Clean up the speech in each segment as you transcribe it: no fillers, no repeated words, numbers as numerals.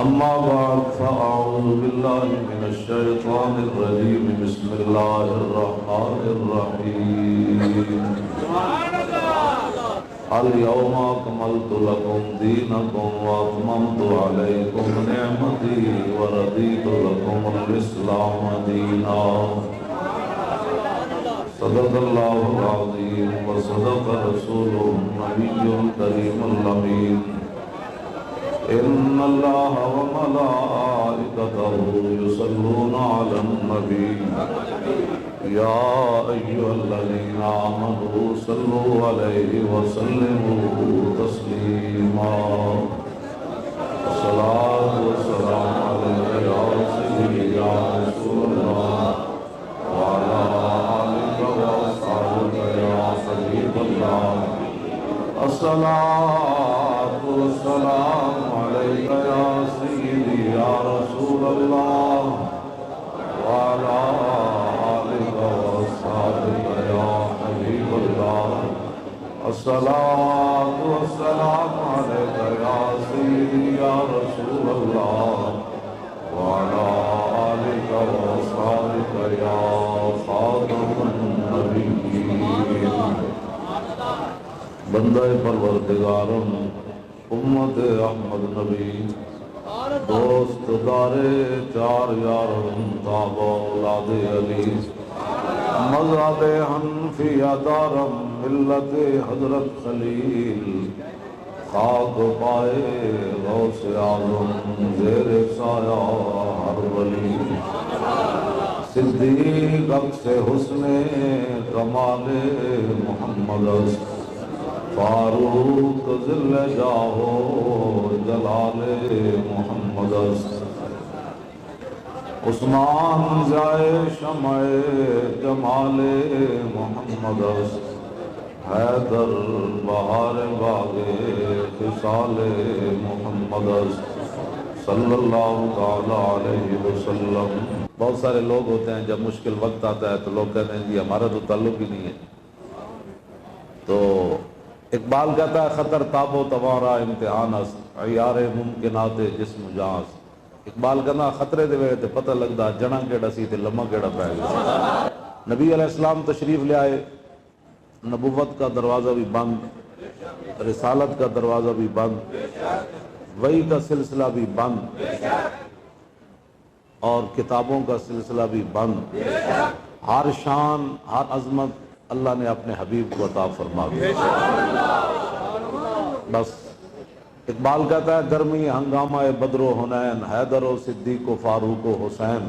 أما بعد فأعوذ بالله من الشيطان الرجيم بسم الله الرحمن الرحيم اليوم أكملت لكم دينكم وأتممت عليكم نعمتي ورضيت لكم الإسلام دينا صدق الله العظيم وصدق رسوله النبي الكريم الأمين إن الله وملائكته يصلون على النبي يا أيها الذين آمنوا صلوا عليه وسلموا تسليما الصلاة والسلام عليك يا سيدي يا رسول الله وعلى آلك وأصحابك يا حبيب الله الصلاة والسلام عليك يا سيدي يا رسول الله وعلى آلك وأصحابك يا حبيب الله الصلاة والسلام عليك يا سيدي يا رسول الله وعلى آلك وأصحابك يا خاتم النبيين بندہ پروردگارم امت احمد نبی دوست دارے چار یارم تاب اولاد علی مذہب حنفیہ دارم ملت حضرت خلیل خاک پائے غوث اعظم زیر سایہ ہر ولی صدیق عکس حسن کمال محمد فاروق ذل جاہو جلال محمد عثمان جائے شمع جمال محمد حیدر بہار باغ خصال محمد صلی اللہ تعالی علیہ وسلم۔ بہت سارے لوگ ہوتے ہیں جب مشکل وقت آتا ہے تو لوگ کہتے ہیں جی ہمارا تو تعلق ہی نہیں ہے۔ تو اقبال کہتا ہے خطر تاب و توارا امتحان است عیار ممکنات جسم جانس۔ اقبال کہنا خطرے دے وے تے پتہ لگدا جڑاں کیڑا سی تے لمحہ کیڑا پے گیا۔ نبی علیہ السلام تشریف لے آئے، نبوت کا دروازہ بھی بند، رسالت کا دروازہ بھی بند، وحی کا سلسلہ بھی بند اور کتابوں کا سلسلہ بھی بند۔ ہر شان ہر عظمت اللہ نے اپنے حبیب کو عطا فرما دیا۔ بس اقبال کہتا ہے گرمی ہنگامہ بدر و حنین حیدر و صدیق و فاروق و حسین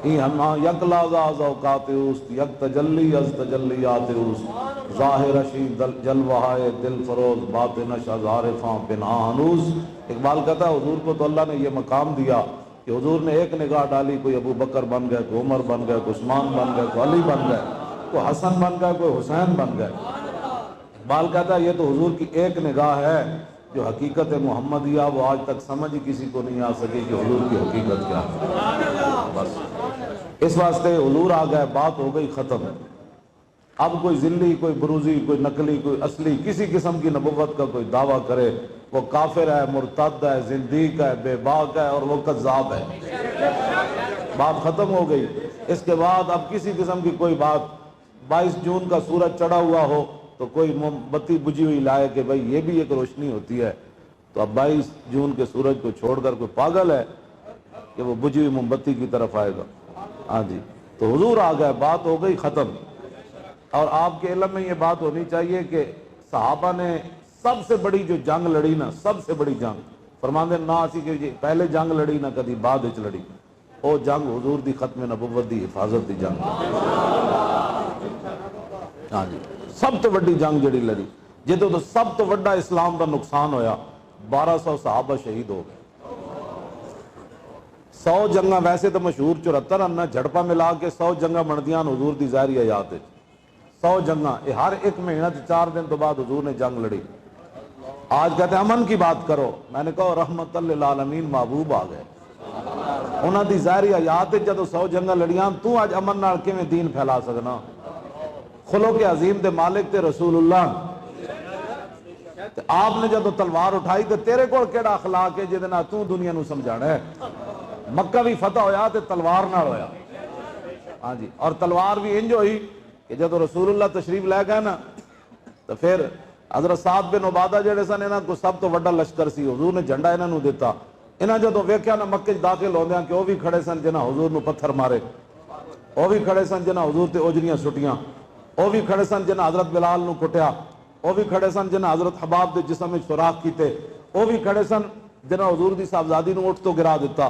یک لازہ از اوقات اوست یک تجلی از تجلیات اوست ظاہر اشی جلوہائے دل فروز باطنش از عارفاں پنہاں ہنوز۔ اقبال کہتا ہے حضور کو تو اللہ نے یہ مقام دیا کہ حضور نے ایک نگاہ ڈالی، کوئی ابو بکر بن گئے، کوئی عمر بن گئے، کوئی عثمان بن گئے، کوئی علی بن گئے، کوئی حسن بن گئے، کوئی حسین بن گئے۔ اقبال کہتا ہے یہ تو حضور کی ایک نگاہ ہے جو حقیقت محمدیہ وہ آج تک سمجھ ہی کسی کو نہیں آ سکی کہ حضور کی حقیقت کیا ہے۔ بس اس واسطے حضور آ گئے، بات ہو گئی ختم۔ اب کوئی ذلی، کوئی بروزی، کوئی نقلی، کوئی اصلی کسی قسم کی نبوت کا کوئی دعویٰ کرے وہ کافر ہے، مرتد ہے، زندیق ہے، بے باک ہے اور وہ کذاب ہے۔ بات ختم ہو گئی۔ اس کے بعد اب کسی قسم کی کوئی بات 22 جون کا سورج چڑھا ہوا ہو تو کوئی موم بتی بجھی ہوئی لائے کہ بھائی یہ بھی ایک روشنی ہوتی ہے، تو اب 22 جون کے سورج کو چھوڑ کر کوئی پاگل ہے کہ وہ بجھی ہوئی موم بتی کی طرف آئے گا؟ ہاں جی، تو حضور آ گئے، بات ہو گئی ختم۔ اور آپ کے علم میں یہ بات ہونی چاہیے کہ صحابہ نے سب سے بڑی جو جنگ لڑی نا، سب سے بڑی جنگ فرماندے نا اسی کہ پہلے جنگ لڑی نہ کدی بعد وچ لڑی، وہ جنگ حضور دی ختم نبوت دی حفاظت دی جنگ۔ ہاں جی، سب تو بڑی جنگ جڑی لڑی، جدوں تو سب تو بڑا اسلام دا نقصان ہویا، 1200 صحابہ شہید ہو گئے۔ 100 جنگاں ویسے تو مشہور 74 ہیں، جھڑپا ملا کے 100 جنگاں بندیاں حضور دی ظاہری حیات ہے۔ 100 جنگاں، ہر ایک مہینہ 4 دن تو بعد حضور نے جنگ لڑی۔ آج کہتے ہیں امن کی بات کرو، میں نے کہا رحمت للعالمین محبوب آ گئے، انہاں دی ظاہری حیات جدو 100 جنگاں لڑیاں، تو آج امن نال کیویں دین پھیلا سکنا؟ خلق عظیم دے مالک تے رسول اللہ تے آپ نے جدو تلوار اٹھائی تے تیرے کول کیڑا اخلاق ہے جہدے نال تو دنیا نو سمجھانا ہے؟ مکہ بھی فتح ہویا تے تلوار نال ہویا. ہاں جی، اور تلوار بھی انج ہوئی کہ جدو رسول اللہ تشریف لے گئے نا تو پھر حضرت سعد بن عبادہ جڑے سن انہاں کو سب تو بڑا لشکر سی، حضور نے جھنڈا انہاں نو دیتا. انہاں جدو ویکھیا نا مکے داخل ہوندیاں کہ وہ بھی کھڑے سن جنہاں حضور نو پتھر مارے، وہ بھی کھڑے سن جنہاں حضور تے اوجریاں سٹیاں، وہ بھی کھڑے سن جنہاں حضرت بلال نو کٹیا، وہ بھی کھڑے سن جنہاں حضرت حباب دے جسم وچ سوراخ کیتے، وہ بھی کھڑے سن جنہاں حضور دی صاحبزادی نو اٹھ تو گرا دیتا،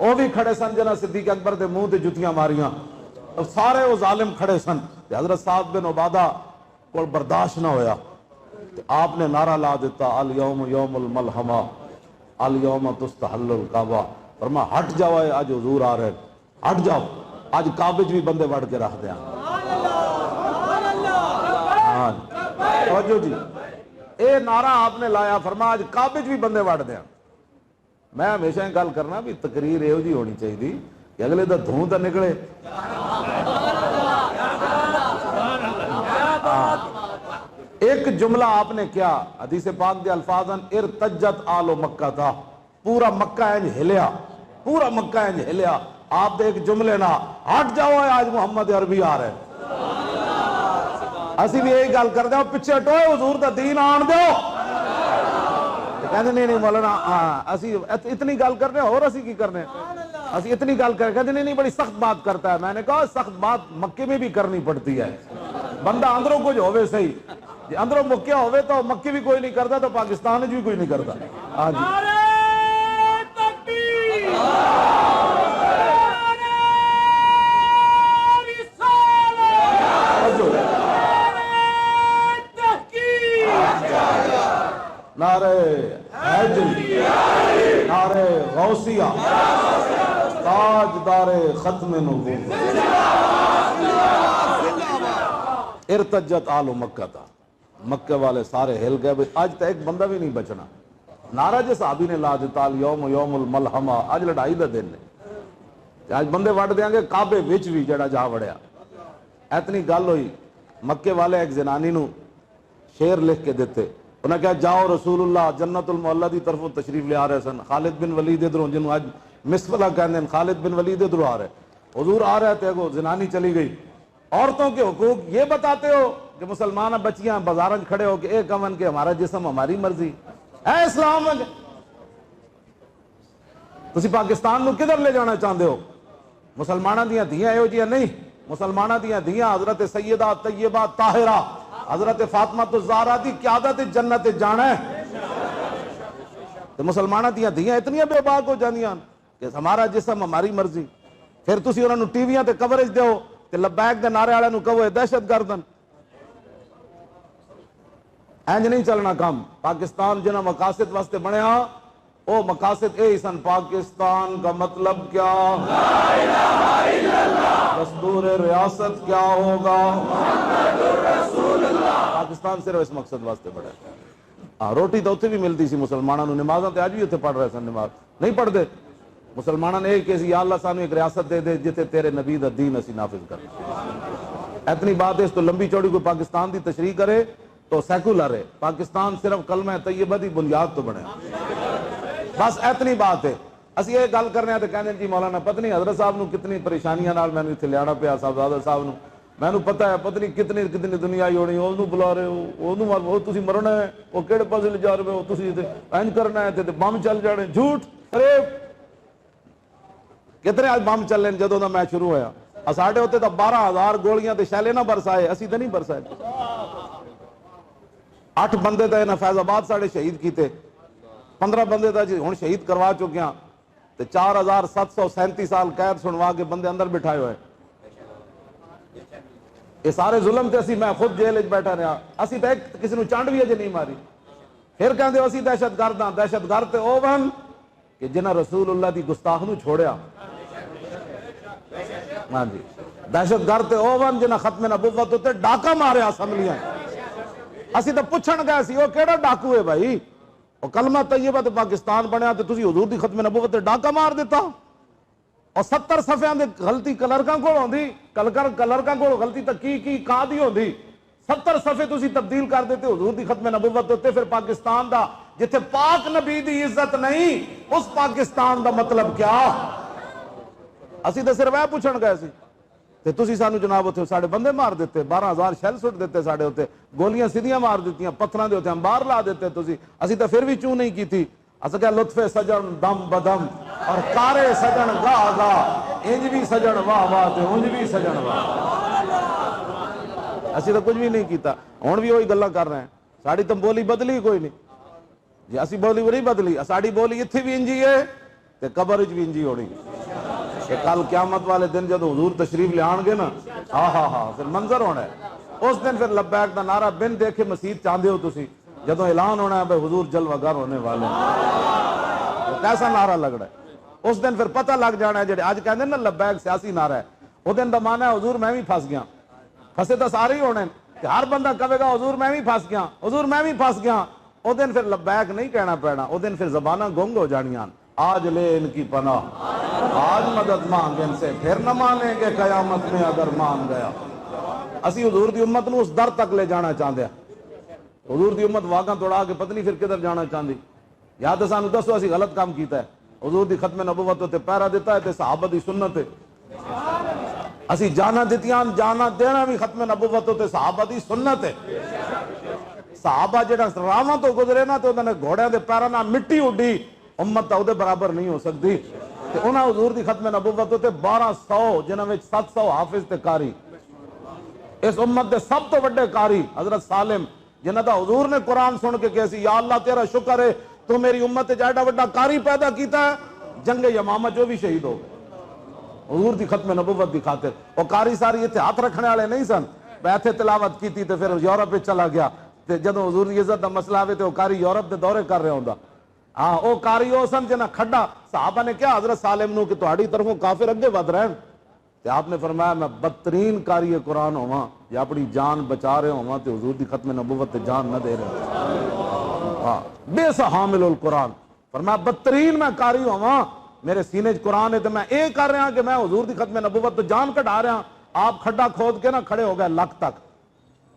وہ بھی کھڑے سن جنہاں صدیق اکبر دے منہ تے جتیاں ماریاں. سارے وہ ظالم کھڑے سن. حضرت سعد بن عبادہ کو برداشت نہ ہویا، آپ نے نعرہ لا دیتا الیوم یوم الملحمہ الیوم تستحل الکعبہ. فرما ہٹ جاؤ، آج حضور آ رہے، ہٹ جاؤ، آج کعبے بھی بندے وڑ کے رکھ دیا. ہاں توجہ جی، اے نعرہ آپ نے لایا، فرما آج کعبے بھی بندے وڑ دیا. میں ہمیشہ گل کرنا بھی تقریر یہو جی ہونی چاہیے کہ اگلے دا دھوں تو نکلے. ایک جملہ آپ نے کیا، حدیث پاک دے الفاظاً ارتجت آل مکہ تھا، پورا مکہ انج ہلیا، پورا مکہ انج ہلیا. آپ دے ایک جملے نہ ہٹ جاؤ، آج محمد عربی آ رہے. اسی بھی یہی گل کر دیں پیچھے ہٹو، حضور دا دین آن دو. کہتے نہیں مولانا اسی اتنی گل کرنے اور اسی کی کرنے، اسی اتنی گل کر کہتے نہیں بڑی سخت بات کرتا ہے. میں نے کہا سخت بات مکے میں بھی کرنی پڑتی ہے. بندہ اندروں کچھ ہوئے صحیح، جی اندروں مکیا ہوئے تو مکی بھی کوئی نہیں کرتا تو پاکستان بھی کوئی نہیں کرتا. ہاں جی نعرہ حیدری، نعرہ غوثیہ، تاجدار ختم نبوت. ارتجت آل مکہ تھا، مکہ والے سارے ہل گئے. آج تک ایک بندہ بھی نہیں بچنا. نعرہ جس صحابی نے لا دیتا یوم یوم الملحمہ، آج لڑائی دا دن ہے، آج بندے وڈ دیاں گے کعبے وچ بھی جڑا جا وڑیا. اتنی گل ہوئی، مکے والے ایک زنانی نو شعر لکھ کے دیتے. انہوں نے کہا جاؤ رسول اللہ جنت المعلا دی طرف تشریف لے آ رہے سن. خالد بن ولید ادھروں جنہوں آج مسفلہ کہتے ہیں، خالد بن ولید ادھروں آ رہے. حضور آ رہے تھے، وہ زنانی چلی گئی. عورتوں کے حقوق یہ بتاتے ہو کہ مسلمان بچیاں بازار کھڑے ہو کے ایک امن کے ہمارا جسم ہماری مرضی ہے. اسلام تسی پاکستان نو کدھر لے جانا چاہتے ہو؟ مسلمانوں دیاں دھیاں یہو جیاں نہیں. مسلمانوں دیاں دھیاں حضرت سیدہ طیبہ طاہرہ حضرت فاطمہ الزہرا دی قیادت جنت جانا ہے. تو مسلمانوں دیاں دھیاں اتنی بے باک ہو جاندیاں کہ ہمارا جسم ہماری مرضی. پھر تسی انہوں نے ٹی ویاں تے کوریج دیو کہ لبیک دے نعرے والے نو کہو دہشت گردن. اینج نہیں چلنا کام. پاکستان جنہاں مقاصد واسطے بنیا او مقاصد اے سن. پاکستان کا مطلب کیا؟ لا الہ الا اللہ. دستور ریاست کیا ہوگا؟ محمد رسول اللہ. پاکستان صرف اس مقصد واسطے بڑھا. ہاں روٹی تو اتنے بھی ملتی سی مسلمانوں نے، نمازاں تے آج بھی اتنے پڑھ رہے سن. نماز نہیں پڑھتے مسلمانوں نے ایک کہا یا اللہ سانو ایک ریاست دے دے جتے تیرے نبی دا دین اسی نافذ کرنا. اتنی بات ہے. اس تو لمبی چوڑی کوئی پاکستان دی تشریح کرے تو سیکولر ہے. پاکستان صرف کلمہ طیبہ دی بنیاد تو بنے، بس اتنی بات ہے. اسی یہ گل کرنے تو کہنے جی مولانا پتہ نہیں حضرت صاحب نو کتنی پریشانیاں نال میں نے اتنے لیانا پیا. صاحبزادہ صاحب نو میں نے پتہ ہے پتہ نہیں کتنی دنیا آئی ہونی. وہ بلا رہے ہو، وہ تسی مرنا ہے، وہ کہڑے پاسے لے جا رہے ہو، تسی اینج کرنا ہے تے بم چل جانے. جھوٹ فریب. کتنے آج بم چل رہے جدوں دا میں شروع ہویا. ساڈے ہوتے تو 12,000 گولیاں تے شیلے نہ برسائے، اسی تے نہیں برسائے. 8 بندے تے انہاں فیض آباد ساڑے شہید کیتے، 15 بندے تے ہن شہید کروا چکیاں تے 4,737 سال قید سنوا کے بندے اندر بٹھائے ہوئے. یہ سارے ظلم تے اسی میں خود جیل وچ بیٹھا رہا. اسی تے کسی نو چانڈ بھی اجے نہیں ماری. پھر کہندے اسی دہشت گرد ہاں. دہشت گرد تے او ون کہ جنہاں رسول اللہ دی گستاخ نو چھوڑیا. ہاں جی دہشت گرد تے او ون جنہاں ختم نبوت تے ڈاکہ ماریا اسمبلیاں. اسی تو پوچھن گئے سی وہ کیڑا ڈاکو ہے بھائی؟ وہ کلمہ طیبہ تے پاکستان بنیا تے تسی حضور دی ختم نبوت تے ڈاکہ مار دیتا. اور 70 صفحیاں دے غلطی کلرکاں کول ہوندی، کلرکاں کول غلطی تے کی کا دی ہوندی. 70 صفحے تسی تبدیل کر دیتے حضور دی ختم نبوت ہوتے، پھر پاکستان دا جتھے پاک نبی دی عزت نہیں اس پاکستان دا مطلب کیا؟ اسی تے صرف اے پوچھن گئے سی تے تسی سانو جناب اتھے ساڑے بندے مار دیتے، 12,000 شیل سٹ دیتے ساڑے ہوتے، گولیاں سیدھیاں مار دیتیاں، پتھراں دے ہوتے انبار لا دیتے تسی، اسی تے پھر بھی چوں نہیں کیتی۔ اسا کیا لطف سجن دم بدم اور کارے سجن گاہ گاہ، انج بھی سجن واہ واہ تے انج بھی سجن واہ۔ اسی تو کچھ بھی نہیں کیتا، ہون بھی وہی گلاں کر رہے ہیں، ساڑی تو بولی بدلی کوئی نہیں جی، اسی بولی نہیں بدلی، ساڑی بولی اتھی بھی انجی ہے تے قبر وچ بھی انجی ہونی کہ کل قیامت والے دن جب حضور تشریف لے آن گے نا، ہاں پھر منظر ہونا ہے اس دن، پھر لبیک دا نعرہ بن دیکھے مسجد چاندے ہو تسی، جدوں اعلان ہونا ہے بھائی حضور جلوہ گر ہونے والے ہیں، تو کیسا نعرہ لگ رہا ہے اس دن، پھر پتہ لگ جانا ہے جڑے آج کہندے نا لبیک سیاسی نعرہ ہے، وہ دن دا معنی ہے حضور میں بھی پھنس گیا، پھنسے تو سارے ہی ہونے کہ ہر بندہ کہے گا حضور میں بھی پھنس گیا، حضور میں بھی پھنس گیا، وہ دن پھر لبیک نہیں کہنا پینا، وہ دن پھر زبانہ گنگ ہو جانیاں، آج لے ان کی پناہ، آج مدد مانگ ان سے، پھر نہ مانیں گے قیامت میں اگر مان گیا۔ اسی حضور دی امت نو اس در تک لے جانا چاہتے ہیں، حضور دی امت واگاں توڑا کے پتہ نہیں پھر کدھر جانا چاہتی، یا تو سانو دسو اسی غلط کام کیتا ہے، حضور دی ختم نبوت تے پہرا دیتا ہے تے صحابہ دی سنت ہے، اسی جانا دیتیاں، جانا دینا بھی ختم نبوت تے صحابہ دی سنت ہے۔ صحابہ جڑا راواں تو گزرے نا تے انہاں نے گھوڑیاں دے پیراں نال مٹی اڈی، امت تا اودے برابر نہیں ہو سکتی، تے انہاں حضور دی ختم نبوت تے 1200 جنہاں وچ 700 حافظ تے قاری، اس امت دے سب تو بڑے قاری حضرت سالم جنہاں دا حضور نے قرآن سن کے کہے سی یا اللہ تیرا شکر ہے تو میری امت تے ایڈا بڑا قاری پیدا کیتا ہے، جنگ یمامہ جو بھی شہید ہو گئے حضور دی ختم نبوت دی خاطر۔ وہ قاری ساری اتنے ہاتھ رکھنے والے نہیں سن، بیٹھے تلاوت کیتی تے پھر یورپ وچ چلا گیا، تے جدوں حضور دی عزت دا مسئلہ آوے تے وہ قاری یورپ دے دورے کر رہا ہوندا، ہاں وہ قاری او سن جنہاں کھڈا صحابہ نے کیا حضرت سالم نو کہ تہاڈی طرفوں کافر اگے ود رہن، تے آپ نے فرمایا میں بدترین قاری قرآن ہوواں یا اپنی جان بچا رہے ہوواں تے حضور دی ختم نبوت تے جان نہ دے رہے، ہاں بے سا حامل القرآن، فرمایا بدترین میں قاری ہوواں، میرے سینے قرآن ہے تو میں اے کر رہا کہ میں حضور دی ختم نبوت تو جان کٹا رہا۔ آپ کھڈا کھود کے نہ کھڑے ہو گئے لک تک،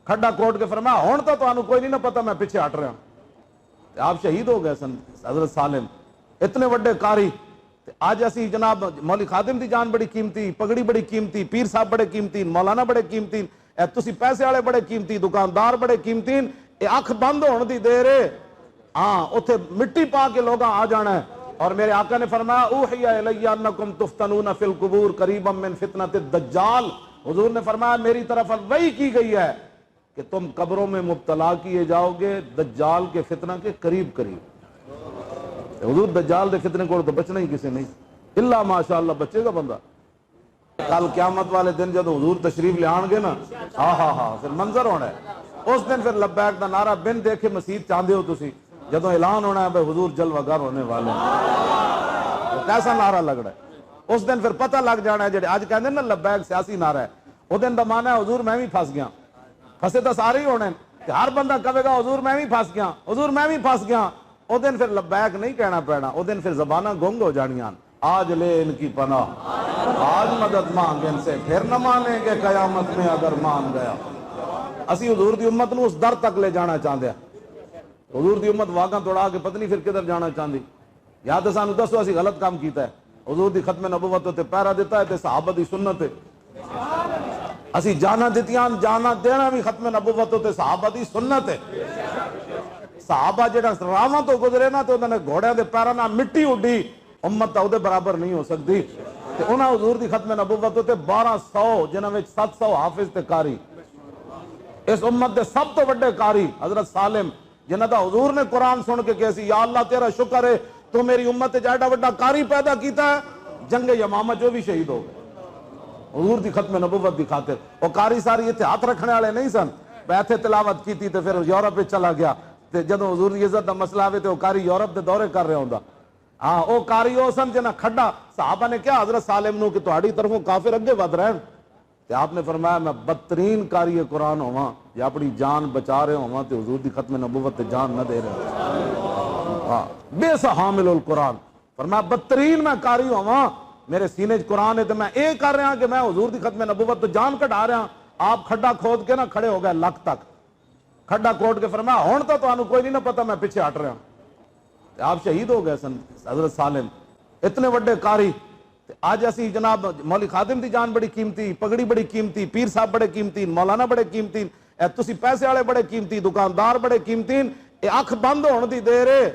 کھڈا کھود کے فرمایا ہون تو تانوں کوئی نہیں نہ پتا میں پیچھے ہٹ رہا ہوں، آپ شہید ہو گئے سن حضرت سالم، اتنے بڑے قاری۔ آج اسی جناب مولی خادم دی جان بڑی قیمتی، پگڑی بڑی قیمتی، پیر صاحب بڑے قیمتی، مولانا بڑے قیمتی، تسی پیسے والے بڑے قیمتی، دکاندار بڑے قیمتی، اے اکھ بند ہون دی دیر ہے، ہاں اتھے مٹی پا کے لوگاں آ جانا ہے۔ اور میرے آقا نے فرمایا اوحی الی انکم تفتنون فی القبور قریبا من فتنۃ الدجال، حضور نے فرمایا میری طرف وحی کی گئی ہے کہ تم قبروں میں مبتلا کیے جاؤ گے دجال کے فتنہ کے قریب قریب۔ حضور دجال دے فتنے کو تو بچنا ہی کسی نہیں، اللہ ماشاءاللہ بچے گا بندہ۔ کل قیامت والے دن جب حضور تشریف لے آن گے نا، ہاں پھر منظر ہونا ہے اس دن، پھر لبیک دا نعرہ بن دیکھے مسجد چاندے ہو تسی، جدوں اعلان ہونا ہے بھائی حضور جلوہ گر ہونے والے ہیں، تو کیسا نعرہ لگ رہا ہے اس دن، پھر پتہ لگ جانا ہے جڑے آج کہندے نا لبیک سیاسی نعرہ ہے، وہ دن دا معنی ہے حضور میں بھی پھنس گیا، پھنسے تو سارے ہی ہونے کہ ہر بندہ کہے گا حضور میں بھی پھنس گیا، حضور میں بھی پھنس گیا، وہ دن پھر لبیک نہیں کہنا پینا، وہ دن پھر زبانہ گنگ ہو جانیاں، آج لے ان کی پناہ، آج مدد مانگ ان سے، پھر نہ مانیں گے قیامت میں اگر مان گیا۔ اسی حضور دی امت نو اس در تک لے جانا چاہتے ہیں، حضور دی امت واگاں توڑا کے پتہ نہیں پھر کدھر جانا چاہتی، یا تو سانو دسو اسی غلط کام کیتا ہے، حضور دی ختم نبوت تے پہرا دیتا ہے تے صحابہ دی سنت ہے، اسی جانا دیتیاں، جانا دینا بھی ختم نبوت تے صحابہ دی سنت ہے۔ صحابہ جڑا راواں تو گزرے نا تے انہاں نے گھوڑیاں دے پیراں نال مٹی اڈی، امت تا اودے برابر نہیں ہو سکتی، تے انہاں حضور دی ختم نبوت تے 1200 جنہاں وچ 700 حافظ تے قاری، اس امت دے سب تو بڑے قاری حضرت سالم جنہاں دا حضور نے قرآن سن کے کہے سی یا اللہ تیرا شکر ہے تو میری امت تے ایڈا بڑا قاری پیدا کیتا ہے، جنگ یمامہ جو بھی شہید ہو گئے حضور دی ختم نبوت دی خاطر۔ وہ قاری ساری اتنے ہاتھ رکھنے والے نہیں سن، بیٹھے تلاوت کیتی تے پھر یورپ وچ چلا گیا، تے جدوں حضور دی عزت دا مسئلہ آوے تے وہ قاری یورپ دے دورے کر رہا ہوندا، ہاں وہ قاری او سن جنہاں کھڈا صحابہ نے کیا حضرت سالم نو کہ تہاڈی طرفوں کافر اگے ود رہن، تے آپ نے فرمایا میں بدترین قاری قرآن ہوواں یا اپنی جان بچا رہے ہوواں تے حضور دی ختم نبوت تے جان نہ دے رہے، ہاں بے سا حامل القرآن، فرمایا بدترین میں قاری ہوواں، میرے سینے قرآن ہے تو میں اے کر رہا کہ میں حضور دی ختم نبوت تو جان کٹا رہا، آپ کھڈا کھود کے نا کھڑے ہو گئے لک تک, کھڈا کھود کے فرمایا ہون تو تانوں کوئی نہیں نہ پتا میں پیچھے ہٹ رہا ہوں. آپ شہید ہو گئے سن حضرت سالم, اتنے وڈے قاری. آج اسی جناب مولی خادم دی جان بڑی قیمتی, پگڑی بڑی قیمتی, پیر صاحب بڑے قیمتی, مولانا بڑے قیمتی, تسی پیسے والے بڑے قیمتی, دکاندار بڑے قیمتی, اکھ بند ہون دی دیر ہے.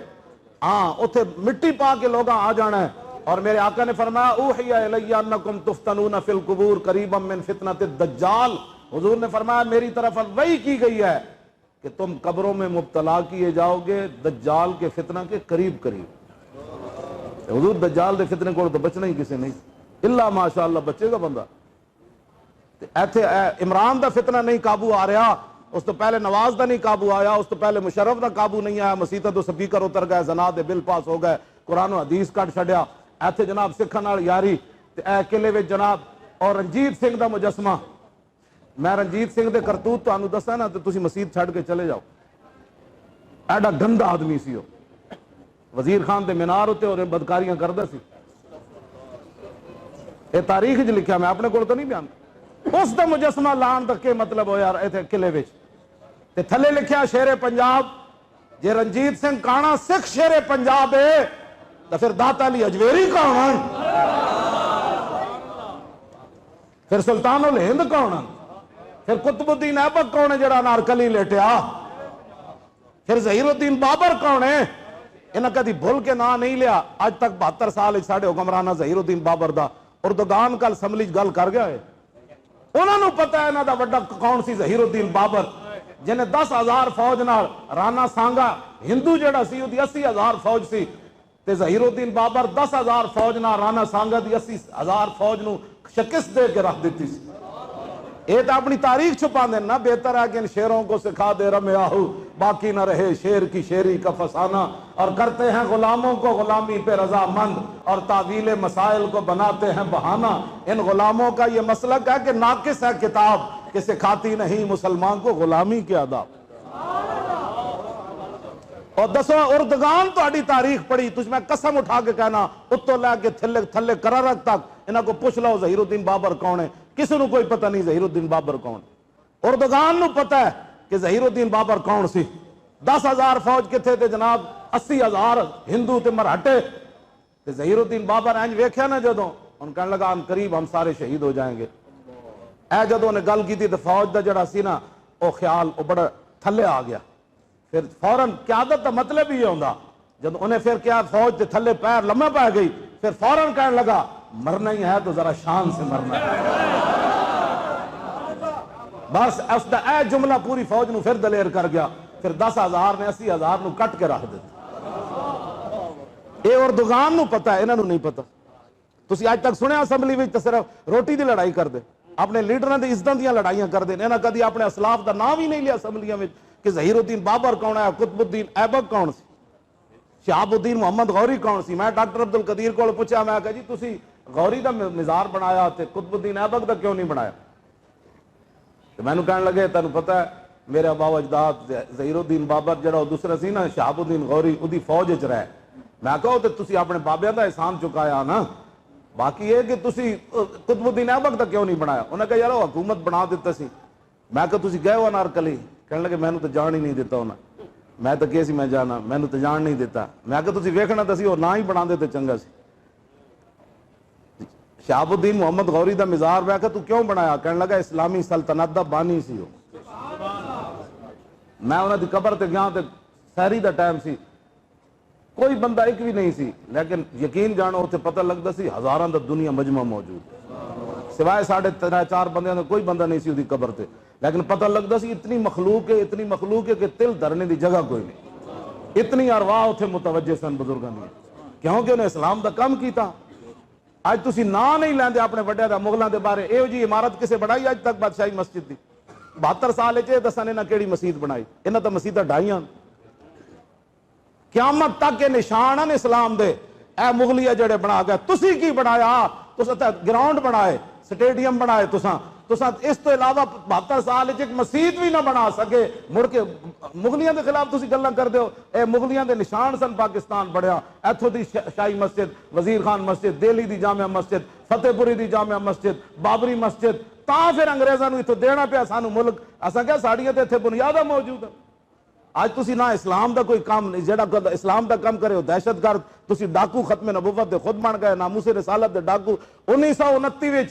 ہاں اتنے مٹی پا کے لوگ آ جانا ہے. اور میرے آقا نے فرمایا اوحی الی انکم تفتنون فی القبور قریبا من فتنۃ الدجال. حضور نے فرمایا میری طرف وحی کی گئی ہے کہ تم قبروں میں مبتلا کیے جاؤ گے دجال کے فتنہ کے قریب قریب. حضور دجال دے فتنے کو تو بچنا ہی کسی نہیں, الا ماشاءاللہ بچے گا بندہ. ایتھے عمران دا فتنہ نہیں قابو آ رہا, اس تو پہلے نواز دا نہیں قابو آیا, اس تو پہلے مشرف دا قابو نہیں آیا, مسیطہ تو سپیکر اتر گئے, زنا دے بل پاس ہو گئے, قرآن و حدیث کٹ چھڈیا. ایتھے جناب سکھاں نال یاری, اے قلعے وچ جناب اور رنجیت سنگھ دا مجسمہ. میں رنجیت سنگھ دے کرتوت تانوں دساں نا تے تسی مسجد چھڈ کے چلے جاؤ. ایڈا گندا آدمی سی وہ, وزیر خان دے مینار ہوتے اور بدکاریاں کردا سی. یہ تاریخ وچ لکھیا, میں اپنے کول تو نہیں بیان. اس دا مجسمہ لان دا کے مطلب ہو یار ایتھے قلعے وچ, تے تھلے لکھیا شیر پنجاب. جے رنجیت سنگھ کانا سکھ شیر پنجاب ہے تو پھر داتا علی اجویری کون ہے, پھر سلطان الہند کون ہے, پھر قطب الدین ایبک کون ہے جڑا انارکلی لیٹیا, پھر ظہیر الدین بابر کون ہے. انہاں کدی بھول کے نہ نہیں لیا. آج تک 72 سال ساڈے حکمرانہ ظہیر الدین بابر دا اردگان کل اسمبلی گل کر گیا ہے. انہاں نوں پتہ ہے انہاں دا وڈا کون سی ظہیر الدین بابر, جنہیں 10,000 فوج نال رانا سانگا ہندو جڑا سی دی 80,000 فوج سی, تے ظہیر الدین بابر 10,000 فوج نال رانا سانگا دی 80,000 فوج نو شکست دے کے رکھ دیتی سی. یہ تو اپنی تاریخ چھپا دیں نا. بہتر ہے کہ ان شیروں کو سکھا دے رم آہو, باقی نہ رہے شیر کی شیری کا فسانہ. اور کرتے ہیں غلاموں کو غلامی پہ رضا مند, اور تعویل مسائل کو بناتے ہیں بہانہ. ان غلاموں کا یہ مسلک ہے کہ ناقص ہے کتاب, کہ سکھاتی نہیں مسلمان کو غلامی کے آداب. اور دسو اردگان تو اڈی تاریخ پڑھی, تجھ میں قسم اٹھا کے کہنا اتو لے کے تھلے کرارک تک انہاں کو پوچھ لو ظہیر الدین بابر کون ہے. کسی نو کوئی پتہ نہیں ظہیر الدین بابر کون. اردگان نو پتہ ہے کہ ظہیر الدین بابر کون سی. 10,000 فوج کتھے تے جناب, 80,000 ہندو تے مرہٹے. تے ظہیر الدین بابر انج ویکھیا نا جدوں, ان کہنے لگا ان قریب ہم سارے شہید ہو جائیں گے. اے جدوں نے گل کی تے فوج دا جڑا سی نا او خیال او بڑا تھلے آ گیا. پھر فوراً قیادت دا مطلب ہی ہوندا, جب انہیں پھر کیا فوج تے تھلے پیر لمے پہ گئی, پھر فوراً کہنے لگا مرنا ہی ہے تو ذرا شان سے مرنا ہے. بس اس دا اے جملہ پوری فوج نو پھر دلیر کر گیا. پھر 10,000 نے 80,000 نو کٹ کے رکھ دیتا. اے اردگان نو پتہ ہے, انہاں نو نہیں پتہ. تسی آج تک سنیا اسمبلی وچ صرف روٹی دی لڑائی کر دے, اپنے لیڈراں دی عزتاں دیاں لڑائیاں کر دے. انہاں کدی اپنے اسلاف دا نام ہی نہیں لیا اسمبلیاں وچ کہ ظہیر الدین بابر کون ہے, قطب الدین ایبک کون سی, شہاب الدین محمد غوری کون سی. میں ڈاکٹر عبد القدیر کو پوچھا, میں کہا جی تسی غوری دا مزار بنایا تے قطب الدین ایبک دا کیوں نہیں بنایا. تو میں نے کہنے لگے تینوں پتہ ہے میرے ابا و اجداد ظہیر الدین بابر جڑا دوسرا سی نا شہاب الدین غوری اودی فوج وچ رہے. میں کہا تے تسی اپنے بابیاں دا احسان چکایا نا, باقی یہ کہ تسی قطب الدین ایبک دا کیوں نہیں بنایا. انہوں نے کہا یار وہ حکومت بنا دیتا سی. میں کہا تسی گئے ہو انارکلی, کہنے لگے میں نے تو جان ہی نہیں دیتا انہاں. میں تو کہے سی میں جانا, میں نے تو جان نہیں دیتا. میں کہا تسی ویکھنا تا سی اور نہ ہی بنا دیتے چنگا سی. شہاب الدین محمد غوری دا مزار, میں کہا تو کیوں بنایا, کہنے لگا اسلامی سلطنت دا بانی سی ہو. میں انہاں دی قبر تے گیا تے سحری دا ٹائم سی, کوئی بندہ ایک بھی نہیں سی, لیکن یقین جانو تے پتہ لگدا سی ہزاراں دا دنیا مجمع موجود, سوائے 3.5-4 بندیاں دا کوئی بندہ نہیں سی اودی قبر تے. لیکن پتہ لگدا سی اتنی مخلوق ہے کہ تل دھرنے دی جگہ کوئی نہیں. اتنی ارواح اتھے متوجہ سن بزرگاں دی, کیونکہ انہیں اسلام دا کم کیتا. آج تسی نا نہیں لیندے اپنے وڈے دا مغلاں دے بارے. اے جی عمارت کسے بنائی اج تک بادشاہی مسجد دی 72 سال وچ دسن انہاں کیڑی مسجد بنائی. انہاں تے مسجداں ڈھائیاں, قیامت تک کے نشان ہیں اسلام دے. اے مغلیہ جڑے بنا گئے, تسی کی بنایا؟ تساں تے گراؤنڈ بنائے, سٹیڈیم بنائے. تساں اس تو علاوہ 72 سال ایک مسجد بھی نہ بنا سکے. مڑ کے مغلیاں دے خلاف تسی گلاں کر دیو. اے مغلیاں دے نشان سن پاکستان بڑھیا. ایتھوں دی شاہی مسجد, وزیر خان مسجد, دہلی دی جامع مسجد, فتح پوری دی جامع مسجد, بابری مسجد, ਤਾਂ ਫਿਰ ਅੰਗਰੇਜ਼ਾਂ ਨੂੰ ਇੱਥੋਂ ਦੇਣਾ ਪਿਆ ਸਾਨੂੰ ਮੁਲਕ। ਅਸਾਂ ਕਿਹਾ ਸਾਡੀਆਂ ਤੇ ਇੱਥੇ ਬੁਨਿਆਦਾਂ ਮੌਜੂਦ ਹਨ। ਅੱਜ ਤੁਸੀਂ ਨਾ ਇਸਲਾਮ ਦਾ ਕੋਈ ਕੰਮ ਨਹੀਂ, ਜਿਹੜਾ ਇਸਲਾਮ ਦਾ ਕੰਮ ਕਰੇ ਉਹ ਦਹਿਸ਼ਤਗਰਦ। ਤੁਸੀਂ ਡਾਕੂ ਖਤਮ ਨਬੂਵਤ ਦੇ ਖੁਦ ਬਣ ਗਏ, ਨਾਮੂਸ ਰਿਸਾਲਤ ਦੇ ਡਾਕੂ। 1929 ਵਿੱਚ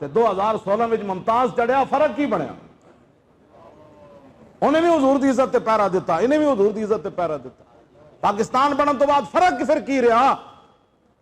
ਤੇ 2016 ਵਿੱਚ ਮੁਮਤਾਜ਼ ਚੜਿਆ। ਫਰਕ ਕੀ ਬਣਿਆ? ਉਹਨੇ ਵੀ ਹਜ਼ੂਰ ਦੀ ਇੱਜ਼ਤ ਤੇ ਪਹਿਰਾ ਦਿੱਤਾ, ਇਹਨੇ ਵੀ ਹਜ਼ੂਰ ਦੀ ਇੱਜ਼ਤ ਤੇ ਪਹਿਰਾ ਦਿੱਤਾ। ਪਾਕਿਸਤਾਨ ਬਣਨ ਤੋਂ ਬਾਅਦ ਫਰਕ ਫਿਰ ਕੀ ਰਿਹਾ?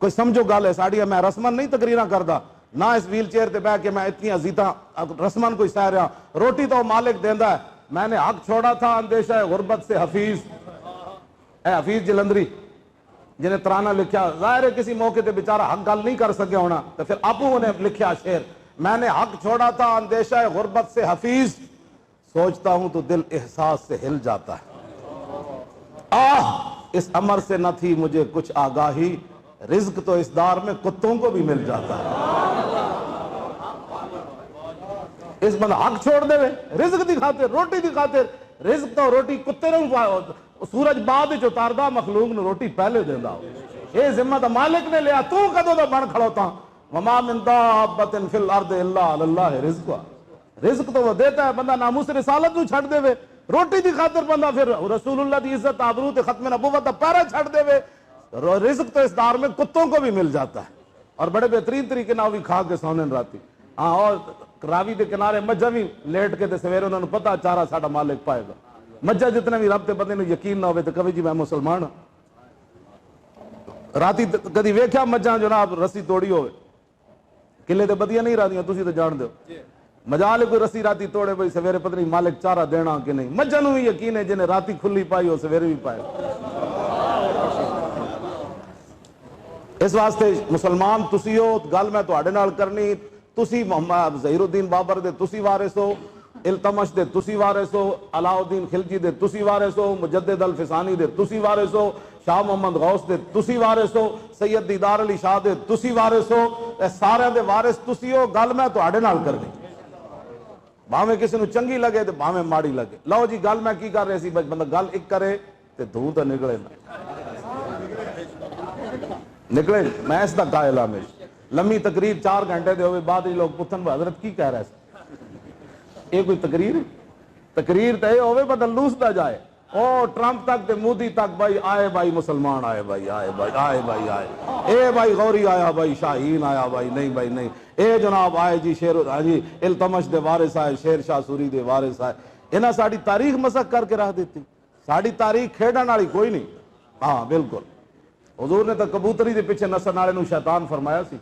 ਕੋਈ ਸਮਝੋ ਗੱਲ ہے ਸਾਡੀ। میں رسمن نہیں تقریراں کردا، نہ اس ویل چیئر تے بیٹھ کے میں اتنی عزیتاں رسمن کوئی سہ رہا۔ روٹی تو مالک دیندا ہے۔ میں نے حق چھوڑا تھا اندیشہ غربت سے حفیظ، اے حفیظ جلندری جنہیں ترانہ لکھا، ظاہر ہے کسی موقع تے بیچارہ حق گل نہیں کر سکے ہونا، تو پھر اپو نے لکھا شعر، میں نے حق چھوڑا تھا اندیشہ غربت سے حفیظ، سوچتا ہوں تو دل احساس سے ہل جاتا ہے۔ اس امر سے نہ تھی مجھے کچھ آگاہی، رزق تو اس دار میں کتوں کو بھی مل جاتا ہے۔ اس بندہ حق چھوڑ دے وے رزق دی خاطر، روٹی دی خاطر۔ رزق تو روٹی کتے نوں سورج بعد وچ اتاردا، مخلوق نوں روٹی پہلے دیندا۔ اے ذمہ دا مالک نے لیا، تو کدوں دا بن کھڑوتا؟ وما من دابۃ فی الارض الا علی اللہ رزقها۔ رزق تو وہ دیتا ہے، بندہ ناموس رسالت نوں چھڈ دے وے، روٹی دی خاطر بندہ پھر رسول اللہ دی عزت آبرو تے ختم نبوت دا پہرا چھڈ دے وے، رزق تو اس دار میں کتوں کو بھی مل جاتا ہے۔ اور بڑے بہترین طریقے نہ بھی کھا کے سونے راتی۔ ہاں، اور راوی دے کنارے مجھا بھی لیٹ کے تے سویرے انہوں نے پتا چارہ ساڑا مالک پائے گا۔ مجھا جتنے بھی رب تے بندے نے یقین نہ ہوئے تو کبھی جی میں مسلمان ہوں۔ راتی کدی ویکھیا مجھا جناب رسی توڑی ہوئے؟ قلعے تے بدیاں نہیں رہی تسی تو جان دیو۔ مجال کوئی رسی راتی توڑے بھئی سویرے پتہ نہیں مالک چارہ دینا کہ نہیں۔ مجھا نو بھی یقین ہے جنہیں راتی کھلی پائی ہو سویرے بھی پائے گا۔ اس واسطے مسلمان تسی ہو، گل میں تواڈے نال کرنی، تسی محمد ظہیر الدین بابر دے تسی وارث ہو، التمش دے تسی وارث ہو، علاء الدین خلجی دے تسی وارث ہو، مجدد الفسانی دے تسی وارث ہو، شاہ محمد غوث دے تسی وارث ہو، سید دیدار علی شاہ دے تسی وارث ہو، اے سارے دے وارث تسی ہو۔ گل میں تواڈے نال کرنی، بھاویں کسی نو چنگی لگے تے بھاویں ماڑی لگے۔ لو جی گل میں کی کر رہے سی، بندہ گل ایک کرے تے دھوں تے نکلے نہ نکلے۔ میں اس دا قائل ہوں، لمبی تقریر 4 گھنٹے دے ہوئے بعد لوگ پوچھن حضرت کی کہہ رہا ہے؟ یہ کوئی تقریر ہے؟ تقریر تے ہوئے بندہ لوسدا جائے۔ او ٹرمپ تک تے مودی تک بھائی آئے بھائی مسلمان آئے بھائی، آئے بھائی، آئے بھائی، آئے اے بھائی غوری آیا بھائی، شاہین آیا بھائی، نہیں بھائی نہیں، اے جناب آئے جی شیر جی التمش دے وارث آئے، شیر شاہ سوری دے وارث آئے۔ انہاں ساڈی تاریخ مسخ کر کے رکھ دیتی۔ ساڈی تاریخ کھیڈن والی کوئی نہیں۔ ہاں بالکل، حضور نے تو کبوتری دے پیچھے نسن والے نوں شیطان فرمایا سی۔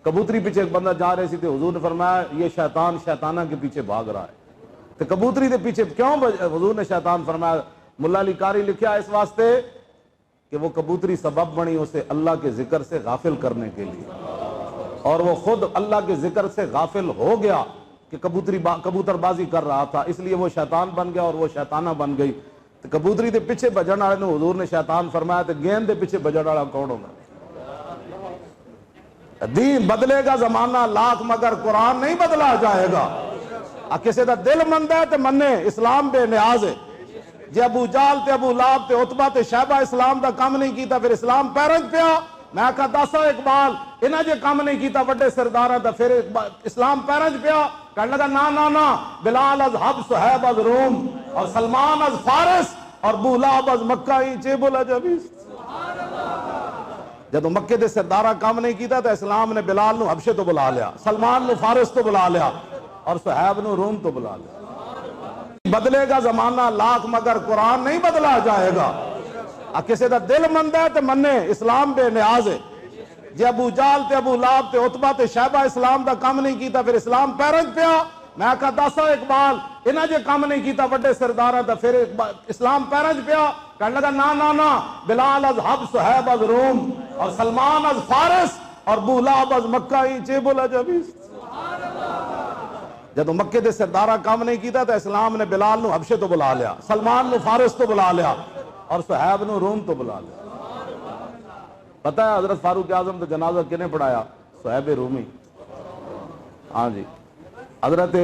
کبوتری پیچھے ایک بندہ جا رہے سی تے حضور نے فرمایا یہ شیطان شیطانہ کے پیچھے بھاگ رہا ہے۔ تو کبوتری دے پیچھے کیوں حضور نے شیطان فرمایا؟ ملا علی قاری لکھیا اس واسطے کہ وہ کبوتری سبب بنی اسے اللہ کے ذکر سے غافل کرنے کے لیے، اور وہ خود اللہ کے ذکر سے غافل ہو گیا کہ کبوتر بازی کر رہا تھا، اس لیے وہ شیطان بن گیا اور وہ شیطانہ بن گئی۔ تو کبوتری دے پیچھے بجن والے نوں حضور نے شیطان فرمایا، تو گیند دے پیچھے بجن والا کون ہوگا؟ دین بدلے گا زمانہ لاکھ مگر قرآن نہیں بدلا جائے گا۔ کسی دا دل مند ہے تو منے، اسلام بے نیاز ہے۔ جی ابو جال تے ابو لاب تے عتبہ تے شیبہ اسلام دا کام نہیں کیتا، پھر اسلام پیرنج پیا۔ میں کہا داسا اقبال انہاں جے کام نہیں کیتا وڈے سرداراں دا، پھر اسلام پیرنج پیا۔ کہنے لگا نا نا نا، بلال از حبس، صہیب از روم، اور سلمان از فارس، اور ابو لاب از مکہ ہی چیب العجبیس۔ جب مکے دے سردارہ کام نہیں کیتا تو اسلام نے بلال نو حبشے تو بلا لیا، سلمان نو فارس تو بلا لیا، اور صہیب نو روم تو بلا لیا۔ بدلے گا زمانہ لاکھ مگر قرآن نہیں بدلا جائے گا۔ کسی دا دل مند ہے تو منے، اسلام بے نیاز ہے۔ جی ابو جال تے ابو لاب تے عتبہ تے شیبہ اسلام دا کام نہیں کیتا، پھر اسلام پیرنج پیا۔ میں کہا داسا اقبال انہاں جے کام نہیں کیتا وڈے سرداراں دا، پھر اسلام پیرنج پیا۔ کہنے لگا نا نا نا، بلال از حبس، صہیب از روم، اور سلمان از فارس، اور ابو لاب از مکہ ہی چیب العجبیس۔ جب مکے دے سردارہ کام نہیں کیتا تو اسلام نے بلال نو حبشے تو بلا لیا، سلمان نو فارس تو بلا لیا، اور صہیب نو روم تو بلا لیا۔ پتہ ہے حضرت فاروق اعظم تو جنازہ کنے پڑھایا؟ صہیب رومی۔ ہاں جی، حضرت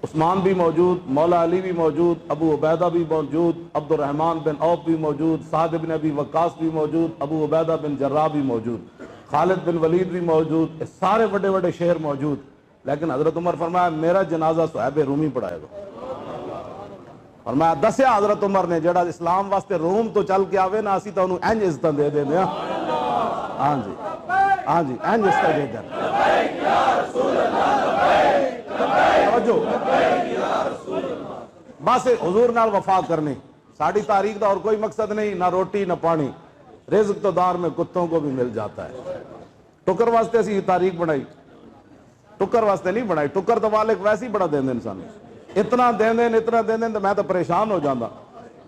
عثمان بھی موجود، مولا علی بھی موجود، ابو عبیدہ بھی موجود، عبد الرحمن بن عوف بھی موجود، سعد بن ابی وقاص بھی موجود، ابو عبیدہ بن جراح بھی موجود، خالد بن ولید بھی موجود، سارے بڑے بڑے شہر موجود. لیکن حضرت عمر فرمایا میرا جنازہ صہیب رومی پڑھائے گا. فرمایا دسیا حضرت عمر نے جڑا اسلام واسطے روم تو چل کے آوے نا اسی تو انہوں اینج عزت دے دیں. ہاں جی ہاں جی اینج عزت دے دیں. بس حضور نال وفا کرنی ساری تاریخ دا اور کوئی مقصد نہیں، نہ روٹی نہ پانی. رزق تو دار میں کتوں کو بھی مل جاتا ہے. ٹکر واسطے اسی تاریخ بنائی، ٹکر واسطے نہیں بنائی. ٹکر تو مالک ویسے ہی بڑا دین دین انسان اتنا دین دین اتنا دین دین تو میں تو پریشان ہو جانا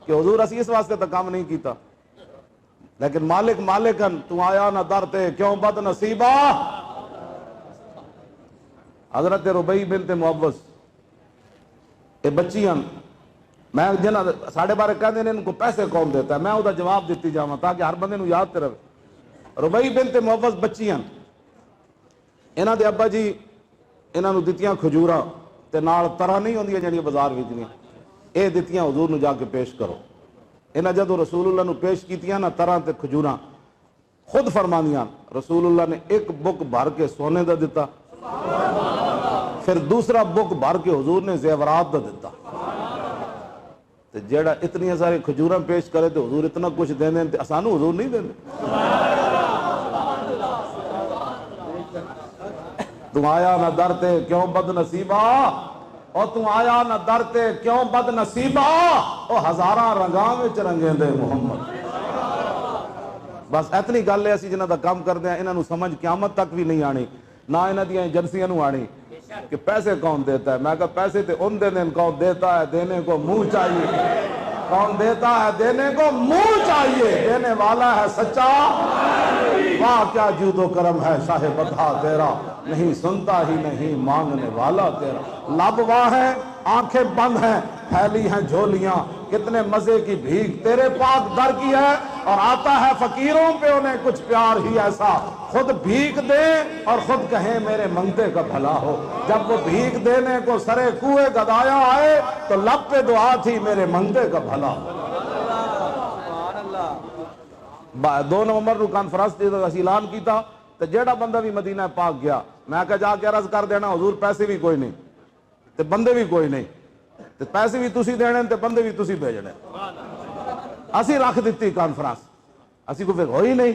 کہ حضور اسی اس واسطے تو کام نہیں کیتا. لیکن مالک مالکن تو آیا نہ در تے کیوں بد نصیبہ. حضرت ربیع بنت معوذ یہ بچیاں میں جنہ ساڑھے بارے کہتے ہیں ان کو پیسے کون دیتا ہے، میں وہ جواب دیتی جاواں تاکہ ہر بندے نو یاد تے رہے. ربیع بنت معوذ بچیاں انہاں دے ابا جی انہاں نو دتیاں کھجوراں تے نال طرح نہیں ہوندیاں جڑیاں بازار وچ اے دتیاں حضور نو جا کے پیش کرو. انہاں جدوں رسول اللہ نو پیش کیتیاں نا طرح تے کھجوراں خود فرماندیاں رسول اللہ نے ایک بک بھر کے سونے دا دتا، پھر دوسرا بک بھر کے حضور نے زیورات دا دیتا. تے جیڑا اتنی سارے کھجوراں پیش کرے تے حضور اتنا کچھ دین دین تے اسانو حضور نہیں دین. تم آیا نہ درتے کیوں بد نصیبہ، اور تم آیا نہ درتے کیوں بد نصیبہ، او ہزاراں رنگاں وچ رنگیں دے محمد. بس اتنی گل ہے اسی جنہاں دا کام کردے ہیں انہاں نو سمجھ قیامت تک بھی نہیں آنی، نہ انہاں دیاں ایجنسیاں نو آنی کہ پیسے کون دیتا ہے. میں کہا پیسے تے ان دے دیں کون دیتا ہے، دینے کو منہ چاہیے. کون دیتا ہے دینے کو منہ چاہیے، دینے والا ہے سچا. واہ کیا جود و کرم ہے شاہ بطحہ تیرا، نہیں سنتا ہی نہیں مانگنے والا تیرا. لب واہ ہے آنکھیں بند ہیں پھیلی ہیں جھولیاں، کتنے مزے کی بھیک تیرے پاک در کی ہے. اور آتا ہے فقیروں پہ انہیں کچھ پیار ہی ایسا، خود بھیک دیں اور خود کہیں میرے منگتے کا بھلا ہو. جب وہ بھیک دینے کو سرے کوئے گدایا آئے تو لب پہ دعا تھی میرے منگتے کا بھلا ہو. 2 نومبر نو کانفرنس اعلان کیتا تے جیڑا بندہ بھی مدینہ پاک گیا میں کہا جا کے عرض کر دینا حضور پیسے بھی کوئی نہیں تے بندے بھی کوئی نہیں تے پیسے بھی تسی دینے تے بندے بھی تسی بھیجنے. اسی رکھ دیتی کانفرنس، اسی کو پھر ہوئی نہیں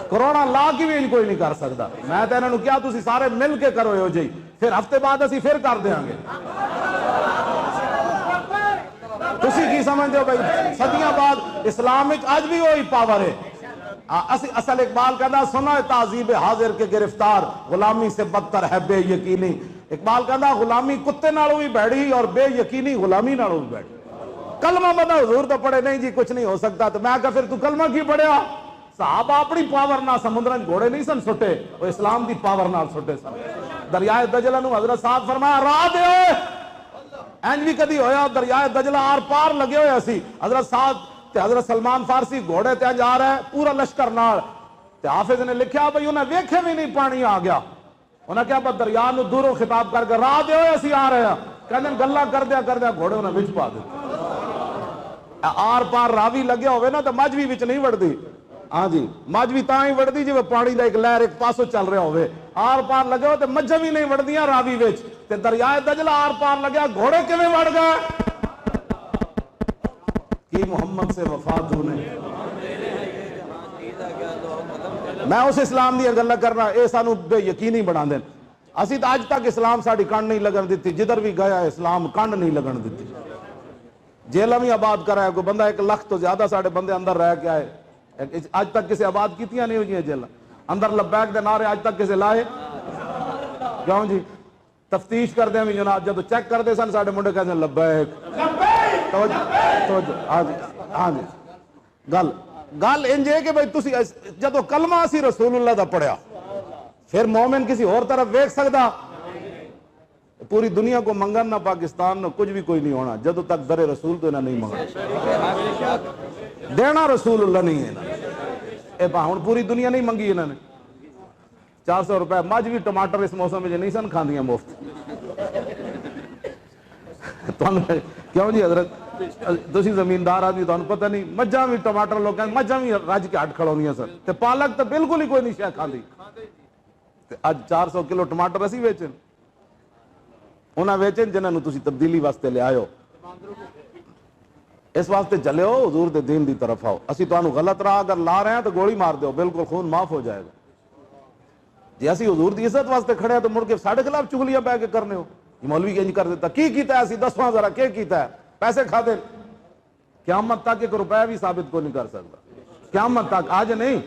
کرونا لا کی بھی کوئی نہیں کر سکتا. میں تے انہاں نو کیا تسی سارے مل کے کرو ہو جی، پھر ہفتے بعد اسی پھر کر دیاں گے. تسی کی سمجھتے ہو بھائی صدیاں بعد اسلام وچ اج بھی وہی پاور ہے. اصل اقبال کہنا سنا تعذیب حاضر کے گرفتار غلامی سے بدتر ہے بے یقینی. اقبال کہنا غلامی کتے نالوں بھی بیٹھی اور بے یقینی غلامی نالوں بھی بیٹھی. کلمہ بندہ حضور تو پڑھے نہیں جی کچھ نہیں ہو سکتا. تو میں کہا پھر تو کلمہ کی پڑھیا؟ صحابہ اپنی پاور نہ سمندران گھوڑے نہیں سن سٹے، وہ اسلام دی پاور نہ سٹے سن. دریائے دجلہ نو حضرت صاحب فرمایا راہ دے اینج بھی کدی ہویا دریائے دجلہ آر پار لگے ہوئے اسی. حضرت صاحب تے حضرت سلمان فارسی گھوڑے تے جا رہا ہے پورا لشکر نال تے حافظ نے لکھیا بھئی انہیں ویکھے بھی نہیں پانی آ گیا. انہیں کیا بس دریا نو دوروں خطاب کر کے راہ دے ہوئے اسی آ رہے ہیں. کہنے گلہ کر دیا گھوڑے انہیں وچ پا دے. آر پار راوی لگے ہوئے نا تو مجھ بھی وچ نہیں وڑ دی. ہاں جی مجھ بھی تاں ہی وڑ دی جی وہ پانی دا ایک لہر ایک پاسو چل رہے ہوئے. آر پار لگے ہوئے تو مجھ بھی نہیں وڑ دیاں راوی وچ تے دریائے دجلہ آر پار لگیا گھوڑے کیویں وڑ گئے. کی محمد سے وفا تو نے. میں اس اسلام دی گل کرنا اے سانو بے یقینی بنا دین. اسی تو اج تک اسلام ساڑی کنڈ نہیں لگن دیتی، جدھر بھی گیا اسلام کنڈ نہیں لگن دیتی. جیلہ بھی آباد کر رہا ہے کوئی بندہ 1 لاکھ تو زیادہ ساڑے بندے اندر رہ کے آئے. اج تک کسی آباد کیتیاں نہیں ہوئی ہیں جیلہ اندر. لبیک دے نعرے اج تک کسی لائے کیوں جی؟ تفتیش کر دیں بھی جناب جدو چیک کر دے سن ساڑے منڈے کہتے ہیں لبیک. ہاں جی گل انج ہے کہ بھئی تسی جدو کلمہ اسی رسول اللہ دا پڑھیا پھر مومن کسی اور طرف ویکھ سکدا. پوری دنیا کو منگن نہ پاکستان نہ کچھ بھی کوئی نہیں ہونا جدو تک در رسول تو انہیں نہیں منگنا. دینا رسول اللہ نہیں ہے نا. اے ہن پوری دنیا نہیں منگی انہوں نے. 400 روپے مجھ بھی ٹماٹر اس موسم میں نہیں سن کھاندیاں مفت کیوں جی حضرت تسی زمیندار آدمی تمہیں پتہ نہیں مجھاں بھی ٹماٹر لوگ مجھاں بھی رج کے ہٹ کھڑونیاں سن تے پالک تو بالکل ہی کوئی نہیں شے کھاندی تے اج 400 کلو ٹماٹر اسی ویچن انہاں ویچن جنہاں نوں تسی تبدیلی واسطے لے آئے ہو اس واسطے چلے ہو حضور دے دین دی طرف آؤ اسی تانوں غلط راہ اگر لا رہے ہیں تو گولی مار دیو بالکل خون معاف ہو جائے گا جی اسی حضور دی عزت واسطے کھڑے ہیں تو مڑ کے ساڑھے خلاف چغلیاں بہ کے کرنے ہو یہ مولوی انج کر دیتا کی کیتا ہے اسی دسواں ذرا کی کیتا ہے پیسے کھا دے قیامت تک ایک روپے بھی ثابت کو نہیں کر سکتا قیامت تک آج نہیں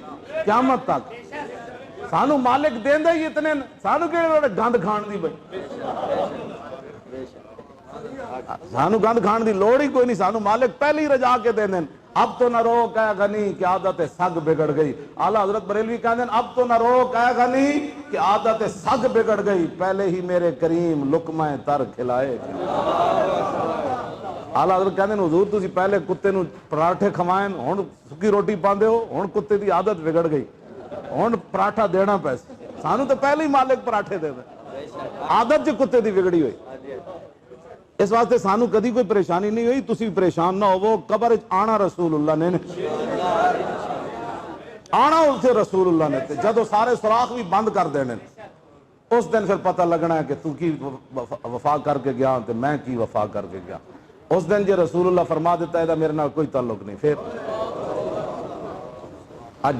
قیامت تک سانو مالک دین دے ہی اتنے سانو کہڑے گند کھان دی بھائی سانو گند کھان دی لوڑ ہی کوئی نہیں سانو مالک پہلے ہی رجا کے دے دیں اب تو نہ رو کہ غنی کہ عادت سگ بگڑ گئی اعلیٰ حضرت بریلوی کہتے ہیں اب تو نہ رو کہ غنی کہ عادت سگ بگڑ گئی پہلے ہی میرے کریم لقمہ تر کھلائے اعلیٰ حضرت کہتے ہیں حضور تسی پہلے کتے نو پراٹھے کھوائیں ہن سکی روٹی پاندے ہو ہن کتے دی عادت بگڑ گئی ہن پراٹھا دینا پیسے سانو تو پہلے ہی مالک پراٹھے دے دے عادت جو کتے دی بگڑی ہوئی اس واسطے سانو کدی کوئی پریشانی نہیں ہوئی تسی پریشان نہ ہو قبر آنا رسول اللہ نے آنا اسے رسول اللہ نے جدو سارے سوراخ بھی بند کر دینے اس دن پھر پتہ لگنا ہے کہ تو کی وفا کر کے گیا تو میں کی وفا کر کے گیا اس دن جی رسول اللہ فرما دیتا ہے میرے نال کوئی تعلق نہیں پھر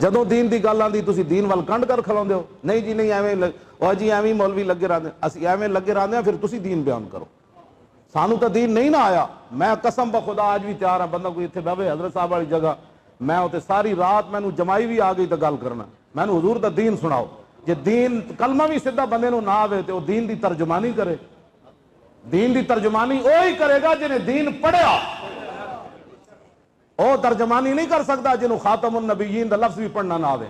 جدو دین دی گل آندی تسی دین وال کنڈ کر کھلوندے ہو نہیں جی نہیں ایویں جی ایویں مولوی لگے رہندے اسی ایویں لگے رہندے پھر تسی دین بیان کرو سانو تو دین نہیں نہ آیا میں قسم بخدا آج بھی تیار ہوں بندہ کوئی اتنے بہوے حضرت صاحب والی جگہ میں ہوتے ساری رات میں جمائی بھی آ گئی تو گل کرنا میں حضور دا دین سناؤ جے دین کلمہ بھی سیدھا بندے نو نہ آوے تو دین دی ترجمانی کرے دین دی ترجمانی وہی کرے گا جنہیں دین پڑھیا او ترجمانی نہیں کر سکتا جنہوں خاتم النبیین دا لفظ بھی پڑھنا نہ آوے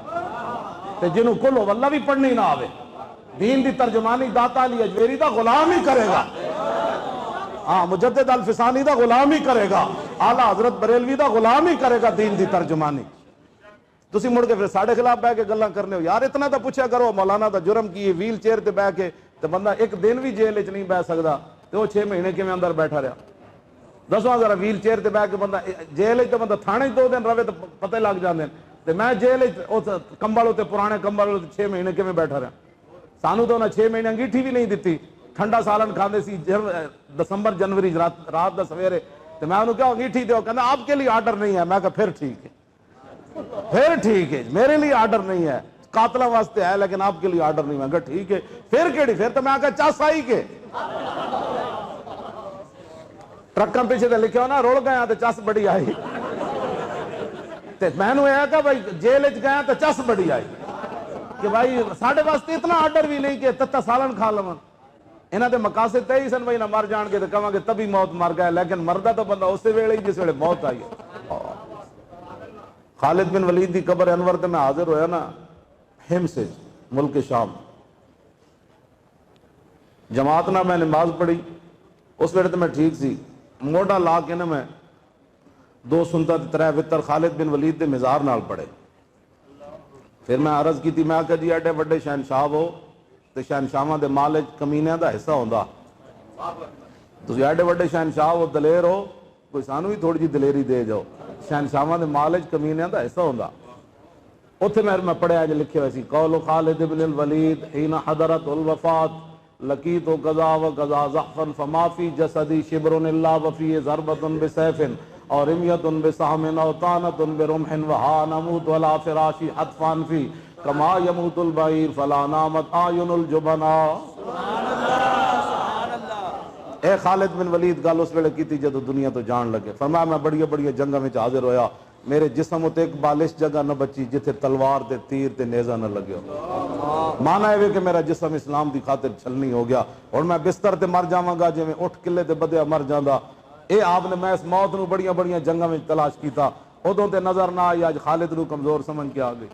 تے جنہوں کل واللہ بھی پڑھنی نہ آوے دین دی ترجمانی داتا علی اجمیری دا غلام ہی کرے گا ہاں مجدد الفسانی دا غلام ہی کرے گا اعلیٰ حضرت بریلوی دا غلام ہی کرے گا دین دی ترجمانی تسی مڑ کے پھر ساڑھے خلاف بہ کے گلاں کرنے ہو یار اتنا تو پوچھا کرو مولانا دا جرم کی ویل چیئر تے بہ کے تے بندہ ایک دن بھی جیل وچ نہیں بہ سکدا تے وہ 6 مہینے کیویں اندر بیٹھا رہا دسواں ذرا ویل چیئر تے بہ کے بندہ جیل وچ تے بندہ تھانے 2 دن رہے تے پتہ لگ جاندے تے میں جیل وچ کمبل تے پرانے کمبل 6 مہینے کیویں بیٹھا رہا سانو تو انہاں 6 مہینے انگیٹھی بھی نہیں دتی ٹھنڈا سالن کھاندے سی دسمبر جنوری رات دا سویرے تو میں انہوں کہا انگیٹھی دیو کہنا آپ کے لیے آرڈر نہیں ہے میں کہا پھر ٹھیک ہے میرے لیے آرڈر نہیں ہے قاتلہ واسطے ہے لیکن آپ کے لیے آرڈر نہیں میں کہا ٹھیک ہے پھر کیڑی پھر تو میں کہا چاس آئی کے ٹرکاں پیچھے تے لکھے ہو نا رول گیا تو چس بڑی آئی میں نے کہا بھائی جیل وچ گیا تو چس بڑی آئی کہ بھائی ساڑھے واسطے اتنا آرڈر بھی نہیں کہ تتا سالن کھا لوں انہاں دے مقاصد تے ہی سن بھائی نہ مر جان کے تے کہاں گے تبھی موت مر گئے لیکن مردہ تو بندہ اسی ویلے ہی جس ویلے موت آئی خالد بن ولید دی قبر انور تے میں حاضر ہویا نا ہم سے ملک شام جماعت نہ میں نماز پڑھی اس ویلے تے میں ٹھیک سی موڈا لا کے نا میں 2 سنتا 3 وتر خالد بن ولید دے مزار نال پڑھے پھر میں عرض کی تھی میں کہ جی ایڈے وڈے شہنشاہ ہو تے شہنشاہاں دے مال وچ کمینیاں دا حصہ ہوندا تسی ایڈے وڈے شہنشاہ ہو دلیر ہو کوئی سانو بھی تھوڑی جی دلیری دے جاؤ شہنشاہاں دے مال وچ کمینیاں دا حصہ ہوندا اوتھے میں پڑھیا جو لکھے ہوئے سی قول خالد بن الولید حين حضرت الوفات لقیت قضا و قضا زحفا فما فی جسدی شبر الا وفی ضربۃ بسیف اور رمیۃ بسهم او طعنۃ برمح وها نموت ولا فراشی حتفان فی کما یموت البعیر فلا نامت آیون الجبناء اے خالد بن ولید گل اس ویلے کیتی جدو دنیا تو جان لگے فرمایا میں بڑی جنگاں وچ حاضر ہویا میرے جسم تے ایک بالش جگہ نہ بچی جتھے تلوار تے تیر تے نیزہ نہ لگے ہو مانا ہے کہ میرا جسم اسلام دی خاطر چھلنی ہو گیا اور میں بستر تے مر جاواں گا جویں اٹھ قلعے تے بدیا مر جاندا اے آپ نے میں اس موت نو بڑیاں جنگاں وچ تلاش کیتا ادوں تے نظر نہ آئی اج خالد نو کمزور سمجھ کے آ گئی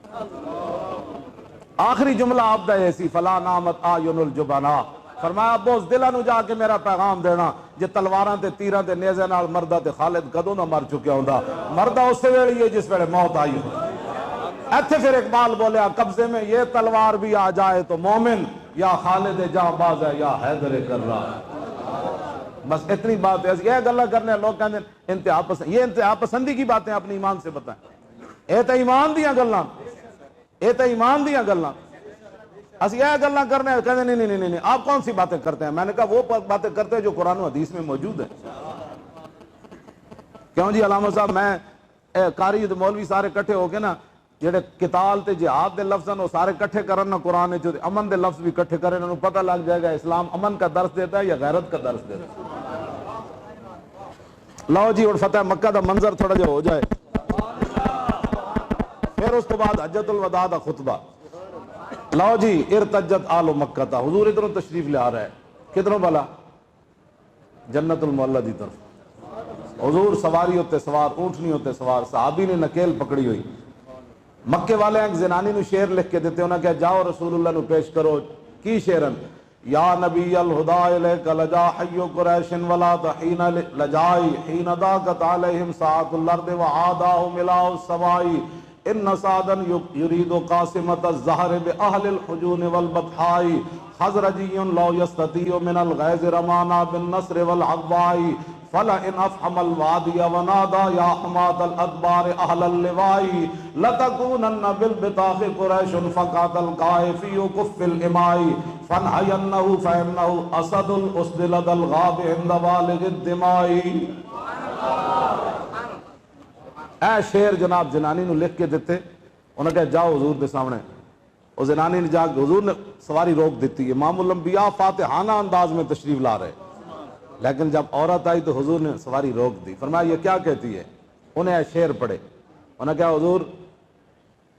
آخری جملہ آپ دا ایسی فلا نامت آیون الجبناء فرمایا بوز دلہ نو جا کے میرا پیغام دینا جے تلواراں تے تیراں تے نیزے نال مردہ تے خالد کدوں نہ مر چکیا ہوندا مردہ اسی ویلے ہی جس ویلے موت آئی ہو ایتھے پھر اقبال بولیا قبضے میں یہ تلوار بھی آ جائے تو مومن یا خالد جہاں باز ہے یا حیدر کر رہا ہے. بس اتنی بات ہے. یہ گلا کرنے لوگ کہتے ہیں انتہا پسند. یہ انتہا پسندی کی باتیں اپنے ایمان سے بتائیں. یہ تو ایمان دیاں گلاں، یہ تو ایمان دیاں گلاں. اس یہ گلاں کرنے کہتے نہیں نہیں نہیں نہیں آپ کون سی باتیں کرتے ہیں. میں نے کہا وہ باتیں کرتے ہیں جو قرآن و حدیث میں موجود ہے. کیوں جی علامہ صاحب میں قاری تے مولوی سارے کٹھے ہو کے نا جڑے قتال تے جہاد دے لفظ وہ سارے کٹھے کرن نا قرآن جو امن دے لفظ بھی کٹھے کریں انہوں پتہ لگ جائے گا اسلام امن کا درس دیتا ہے یا غیرت کا درس دیتا ہے. لو جی اور فتح مکہ دا منظر تھوڑا جا ہو جائے. پھر اس کے بعد حجۃ الوداع دا خطبہ. لو جی ارتجت آل مکہ تا حضور ادھروں تشریف لے آ رہا ہے. کدھروں بلا؟ جنت المعلی دی طرف. حضور سواری ہوتے سوار، اونٹنی ہوتے سوار، صحابی نے نکیل پکڑی ہوئی. مکے والے ایک زنانی نو شعر لکھ کے دیتے انہوں نے کہا جاؤ رسول اللہ نو پیش کرو. کی شعرن؟ یا نبی الہدا الیک لجا حی قریش ولا تحین لجائی حین داکت علیہم ساعت الارض وعاداہ ملاؤ السوائی ان سعدا یرید قاسمت الزہر باہل الحجون والبطحائی خزرجی لو یستطیع من الغیظ رمانا بالنصر والعضوائی فَلَئِنْ أَفْحَمَ الْوَادِيَ وَنَادَى يَا حُمَاةَ الْأَدْبَارِ أَهْلَ اللِّوَاءِ لَتَكُونَنَّ بِالْبِطَاخِ قُرَيْشٌ فَقَاتَ الْقَائِفِيُّ كُفِّ الْإِمَاءِ فَانْحَيَنَّهُ فَإِنَّهُ أَسَدُ الْأُسْدِ لَدَى الْغَابِ عِنْدَ بَالِغِ الدِّمَاءِ. اے شعر جناب زنانی نو لکھ کے دیتے. انہوں نے کہا جاؤ حضور دے سامنے. اور زنانی نے جا حضور نے سواری روک دیتی. امام الانبیاء فاتحانہ انداز میں تشریف لا رہے. لیکن جب عورت آئی تو حضور نے سواری روک دی. فرمایا یہ کیا کہتی ہے؟ انہیں شعر پڑھے. انہوں نے کہا حضور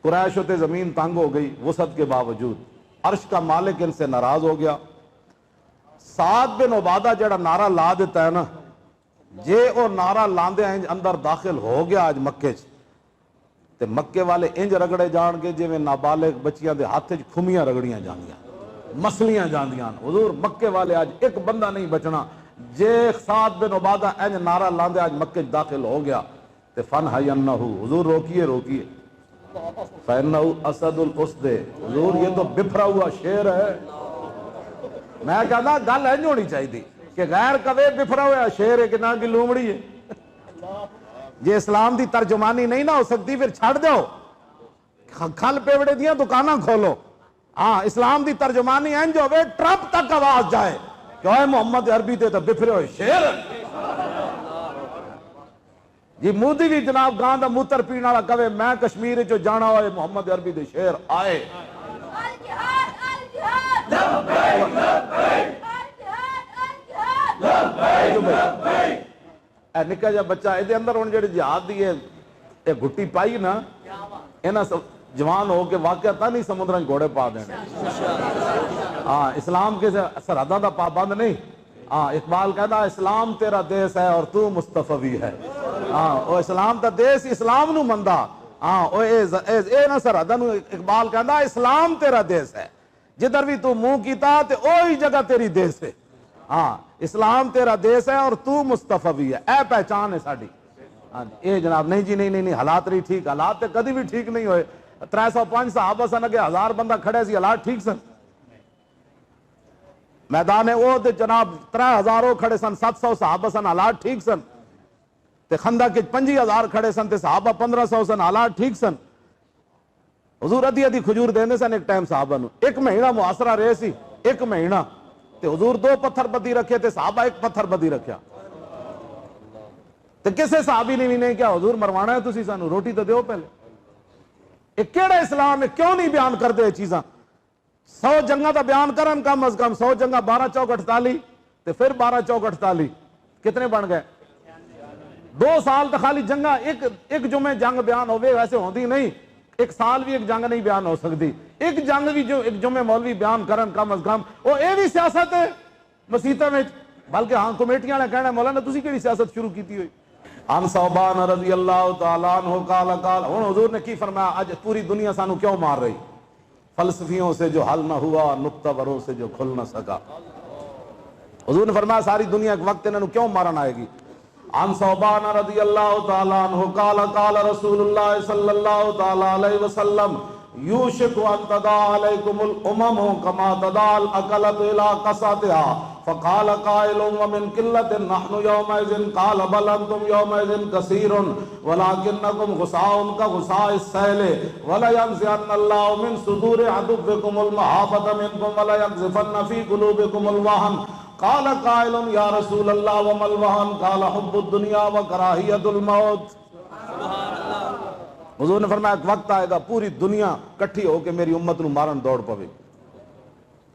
قریش ہوتے زمین تنگ ہو گئی وسعت کے باوجود، عرش کا مالک ان سے ناراض ہو گیا. سعد بن عبادہ جڑا نعرہ لا دیتا ہے نا جے او نعرہ لاندے انج اندر داخل ہو گیا آج مکے چ تے مکے والے انج رگڑے جان گے جویں نابالغ بچیاں دے ہاتھ چ کھمیاں رگڑیاں جاندیاں مسلیاں جاندیاں. حضور مکے والے آج ایک بندہ نہیں بچنا. جے سعد بن عبادہ انج نعرہ لاندے آج مکے داخل ہو گیا تے فَنْحَيَنَّهُ حضور روکیے روکیے فَإِنَّهُ أَسَدُ الْأُسْدِ. حضور یہ تو بفرا ہوا شعر ہے. میں کہتا گل انج ہونی چاہیے کہ غیر کوے بفرا ہوا شعر ہے کہ نہ کی لومڑی ہے. جے اسلام دی ترجمانی نہیں نہ ہو سکتی پھر چھڑ دو کھل پیوڑے دیاں دکاناں کھولو. ہاں اسلام دی ترجمانی انج ہوئے ٹرپ تک آواز جائے کہ اوے محمد عربی تے تو بفرے ہوئے شعر جی. مودی بھی جناب گاں دا موتر پینا والا کہے میں کشمیر جو جانا ہوئے محمد عربی دے شعر آئے. اے نکا جا بچہ اے اندر ہن جڑی جہاد دی اے گھٹی پائی نا انہاں جوان ہو کے واقعہ نہیں سمندراں گھوڑے پا دینے. ہاں اسلام کے سرحداں دا پابند نہیں. ہاں اقبال کہتا اسلام تیرا دیس ہے اور تو مصطفی ہے. ہاں او اسلام دا دیس اسلام نو مندا. ہاں او اے نہ سرحداں نو اقبال کہتا اسلام تیرا دیس ہے جدھر بھی تو منہ کیتا تے اوہی جگہ تیری دیس ہے. ہاں اسلام تیرا دیس ہے اور تو مصطفی ہے. اے پہچان ہے ساڈی. ہاں اے جناب نہیں جی نہیں حالات نہیں ٹھیک. حالات تے کدی بھی ٹھیک نہیں ہوئے. 305 صحابہ سن اگے 1000 بندہ کھڑے سی حالات ٹھیک سن. میدان احد جناب 3000 کھڑے سن 700 صحابہ سن حالات ٹھیک سن. تے خندق 5000 کھڑے سن تے صحابہ 1500 سن حالات ٹھیک سن. حضور ادھی ادھی کھجور دیندے سن ایک ٹائم صحابہ نو. ایک مہینہ محاصرہ رہے سی ایک مہینہ تے حضور 2 پتھر بدی رکھے تے صحابہ 1 پتھر بدی رکھیا. تے کسے صحابی نے بھی نہیں کیا حضور مروانا ہے تسی سانو روٹی تو دیو پہلے. ایک کیڑا اسلام ہے کیوں نہیں بیان کر دے چیزاں. 100 جنگاں دا بیان کرن کم از کم 100 جنگاں 12 چوک 48 تے پھر 12 چوک 48 کتنے بن گئے. 2 سال تو خالی جنگاں ایک جمعے جنگ بیان ہوئے ویسے ہوندی نہیں. ایک سال بھی ایک جنگ نہیں بیان ہو سکتی. ایک جنگ بھی جو ایک جمعے مولوی بیان کرن کم از کم وہ اے بھی سیاست ہے مسیطہ میں. بلکہ ہاں کمیٹیاں نے کہنا مولانا تسی کیڑی سیاست شروع کیتی ہوئی. عن ثوبان رضی اللہ تعالیٰ عنہ قال ہن حضور نے کی فرمایا آج پوری دنیا سانو کیوں مار رہی. فلسفیوں سے جو حل نہ ہوا نقطہ وروں سے جو کھل نہ سکا. حضور نے فرمایا ساری دنیا ایک وقت انہوں کیوں مارن آئے گی. عن ثوبان رضی اللہ تعالی عنہ قال قال رسول اللہ صلی اللہ تعالی علیہ وسلم یوشک ان تداع علیکم الامم کما تداع الاکلۃ الی قصعتها فقال قائل ومن قلة نحن يومئذ قال بل انتم يومئذ كثير ولكنكم غثاء كغثاء السيل ولينزعن الله من صدور عدوكم المحبة منكم وليقذفن في قلوبكم الوهن قال قائل یا رسول اللہ وما الوہن قال حب الدنیا وکراہیت الموت۔ حضور نے فرمایا ایک وقت آئے گا پوری دنیا کٹھی ہو کے میری امت نو مارن دوڑ پوے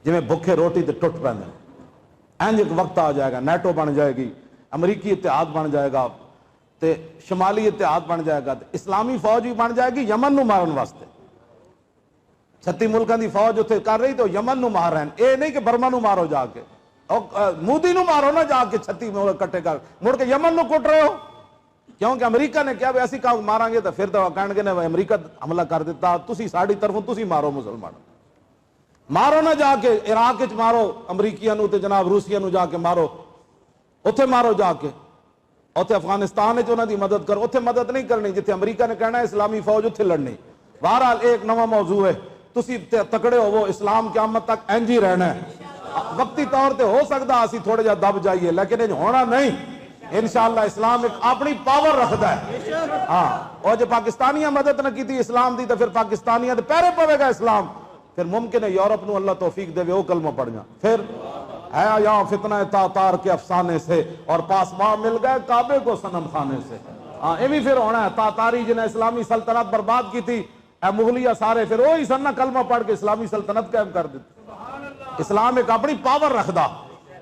جی میں بھکھے روٹی تے ٹوٹ پیندے اینج ایک وقت آ جائے گا نیٹو بن جائے گی امریکی اتحاد بن جائے گا تے شمالی اتحاد بن جائے گا اسلامی فوج بھی بن جائے گی یمن نو مارن واسطے 36 ملکاں دی فوج اتھے کر رہی تو یمن نو مار رہے ہیں اے نہیں کہ برما نو مارو جا کے مودی نو مارو نا جا کے 36 ملک کٹے کر مڑ کے یمن نو کٹ رہے ہو کیونکہ امریکہ نے کیا ایسی کہا مارا گے تو پھر تو کہنے گے امریکہ حملہ کر دیتا تسی ساڑی طرفوں تسی مارو مسلمان مارو نہ جا کے عراق وچ مارو امریکیاں نو تے جناب روسیاں نو جا کے مارو اوتھے مارو جا کے اوتھے افغانستان وچ انہاں دی مدد کرو اوتھے مدد نہیں کرنی جتھے امریکہ نے کہنا ہے اسلامی فوج اوتھے لڑنی بہرحال ایک نواں موضوع ہے تسی تکڑے ہوو اسلام قیامت تک انج ہی رہنا ہے وقتی طور تے ہو سکتا اسی تھوڑے جا دب جائیے لیکن یہ ہونا نہیں انشاءاللہ اسلام ایک اپنی پاور رکھتا ہے ہاں اور جو پاکستانیاں مدد نہ کی تھی اسلام دی تو پھر پاکستانیاں دے پیرے پوے گا اسلام پھر ممکن ہے یورپ نو اللہ توفیق دے وہ کلمہ پڑھ جا پھر ہے یا فتنہ تاتار کے افسانے سے اور پاسبان مل گئے کعبے کو صنم خانے سے ہاں یہ بھی پھر ہونا ہے تاتاری جنہیں اسلامی سلطنت برباد کی تھی اے مغلیہ سارے پھر وہی سنہ کلمہ پڑھ کے اسلامی سلطنت قائم کر دیتے اسلام ایک اپنی پاور رکھدا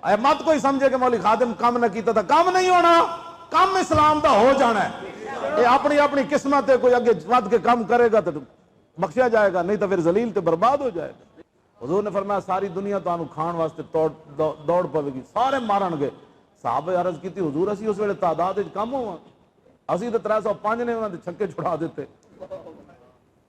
اے مت کوئی سمجھے کہ مولی خادم کام نہ کیتا تھا کام نہیں ہونا کام اسلام دا ہو جانا ہے یہ اپنی اپنی قسمت ہے کوئی اگے ود کے کام کرے گا تو بخشیا جائے گا نہیں تو پھر ذلیل تے برباد ہو جائے گا حضور نے فرمایا ساری دنیا تو کھان واسطے دوڑ پوے گی سارے مارن گے صحابہ عرض کی تھی حضور اسی اس ویلے تعداد کم ہوا اسی تو 305 نے انہوں نے چھکے چھڑا دیتے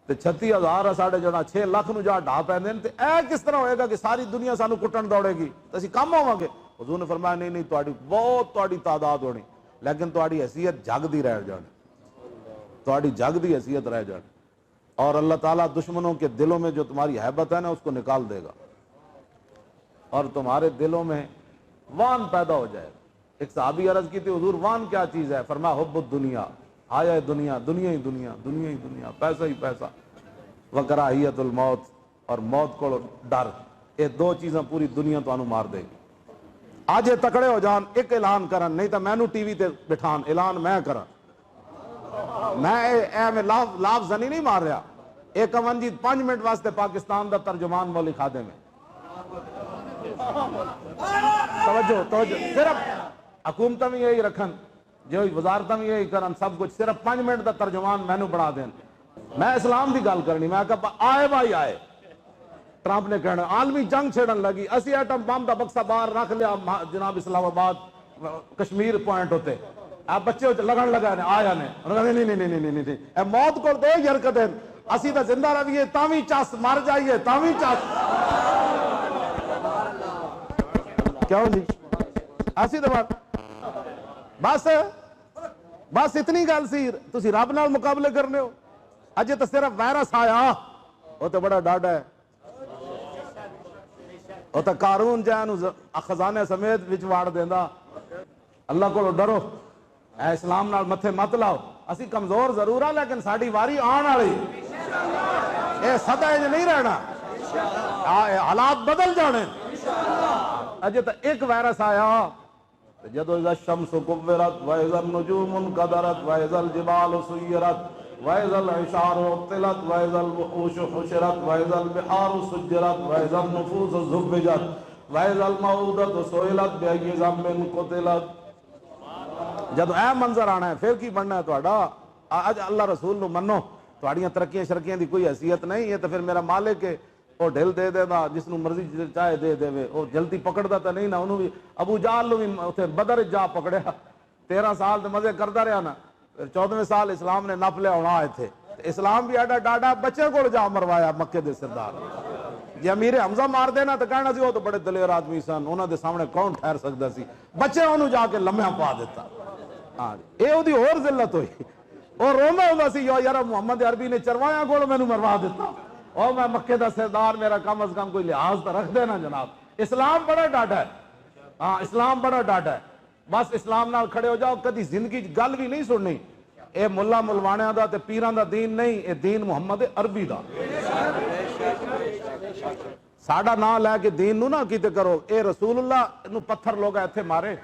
تے 36,000 ساڑھے جڑا 6 لاکھ نو جا ڈھا پے دین تے اے کس طرح ہوئے گا کہ ساری دنیا سانو کٹن دوڑے گی تے اسی کم ہوواں گے حضور نے فرمایا نہیں تہاڈی بہت تہاڈی تعداد ہونی لیکن تہاڈی حیثیت جگ دی رہ جانی تہاڈی جگ دی حیثیت رہ جانی اور اللہ تعالیٰ دشمنوں کے دلوں میں جو تمہاری ہیبت ہے نا اس کو نکال دے گا اور تمہارے دلوں میں وان پیدا ہو جائے گا ایک صحابی عرض کی تھی حضور وان کیا چیز ہے فرمایا حب الدنیا آیا دنیا دنیا ہی دنیا دنیا ہی دنیا پیسہ ہی پیسہ وکراہیت الموت اور موت کو ڈر یہ دو چیزیں پوری دنیا تو مار دے گی آج یہ تکڑے ہو جان ایک اعلان کرن نہیں تو مینو ٹی وی تے بٹھان اعلان میں کرن میں لاف زنی نہیں مار رہا ایک امنجی 5 منٹ واسطے پاکستان دا ترجمان مولی خادم ہے توجہ صرف حکومتیں بھی یہی رکھن جو وزارتیں بھی یہی کرن سب کچھ صرف 5 منٹ دا ترجمان مینو بڑھا دین میں اسلام دی گل کرنی میں کہا آئے بھائی آئے ٹرمپ نے کہنا عالمی جنگ چھڑن لگی اسی ایٹم بم دا بکسا باہر رکھ لیا جناب اسلام آباد کشمیر پوائنٹ ہوتے آپ بچے لگن لگا نے آیا نے نہیں اے موت کو دے یرکت ہے اسی تا زندہ رویے تاوی چاس مار جائیے تاوی چاس کیوں جی اسی تو بات بس اتنی گل سی تسی رب نال مقابلے کرنے ہو اجے تو صرف وائرس آیا وہ تو بڑا ڈاڈا ہے وہ تو قارون جانو خزانے سمیت وچ واڑ دیندا اللہ کو ڈرو اے اسلام نال متھے مت لاؤ اسی کمزور ضرور ہے لیکن ساڑی واری آن والی اے سدا انج نہیں رہنا حالات بدل جانے اجے تو ایک وائرس آیا جدو اذا الشمس كورت واذا النجوم انكدرت واذا الجبال سيرت واذا العشار عطلت واذا الوحوش حشرت واذا البحار سجرت واذا النفوس زوجت واذا الموءودة سئلت بأي ذنب قتلت جدو اے منظر آنا ہے پھر کی بننا ہے تہاڈا اج اللہ رسول نو منو تہاڈیاں ترقیاں شرکیاں دی کوئی حیثیت نہیں یہ تو پھر میرا مالک ہے وہ ڈھل دے دے دا جس نو مرضی چاہے دے دے وہ جلدی پکڑدا تا نہیں نا انہوں بھی ابو جہل نو بھی اوتھے بدر جا پکڑیا 13 سال تے مزے کردا رہیا نا پھر 14ویں سال اسلام نے نپ لیا ہونا آئے تھے اسلام بھی ایڈا ڈاڈا بچے کو جا مروایا مکے دے سردار جی امیر حمزہ مار دینا تو کہنا سی وہ تو بڑے دلیر آدمی سن انہوں دے سامنے کون ٹھہر سکتا سی بچے انہوں جا کے لمحہ پا دیتا ہاں یہ وہی اور ذلت ہوئی، اور رونا ہوتا سی یار محمد عربی نے چروایا کو مینو مروا دیتا، اور میں مکے دا سردار، میرا کم از کم کوئی لحاظ تو رکھ دینا جناب۔ اسلام بڑا ڈاٹا ہے، ہاں اسلام بڑا ڈاٹا ہے، بس اسلام نال کھڑے ہو جاؤ، کدی زندگی گل بھی نہیں سننی اے ملا ملوانیاں دا تے پیراں دا دین نہیں، اے دین محمد عربی دا۔ ساڈا نام لے کے دین نو نہ کیتے کرو، اے رسول اللہ نو پتھر لوگ ایتھے مارے۔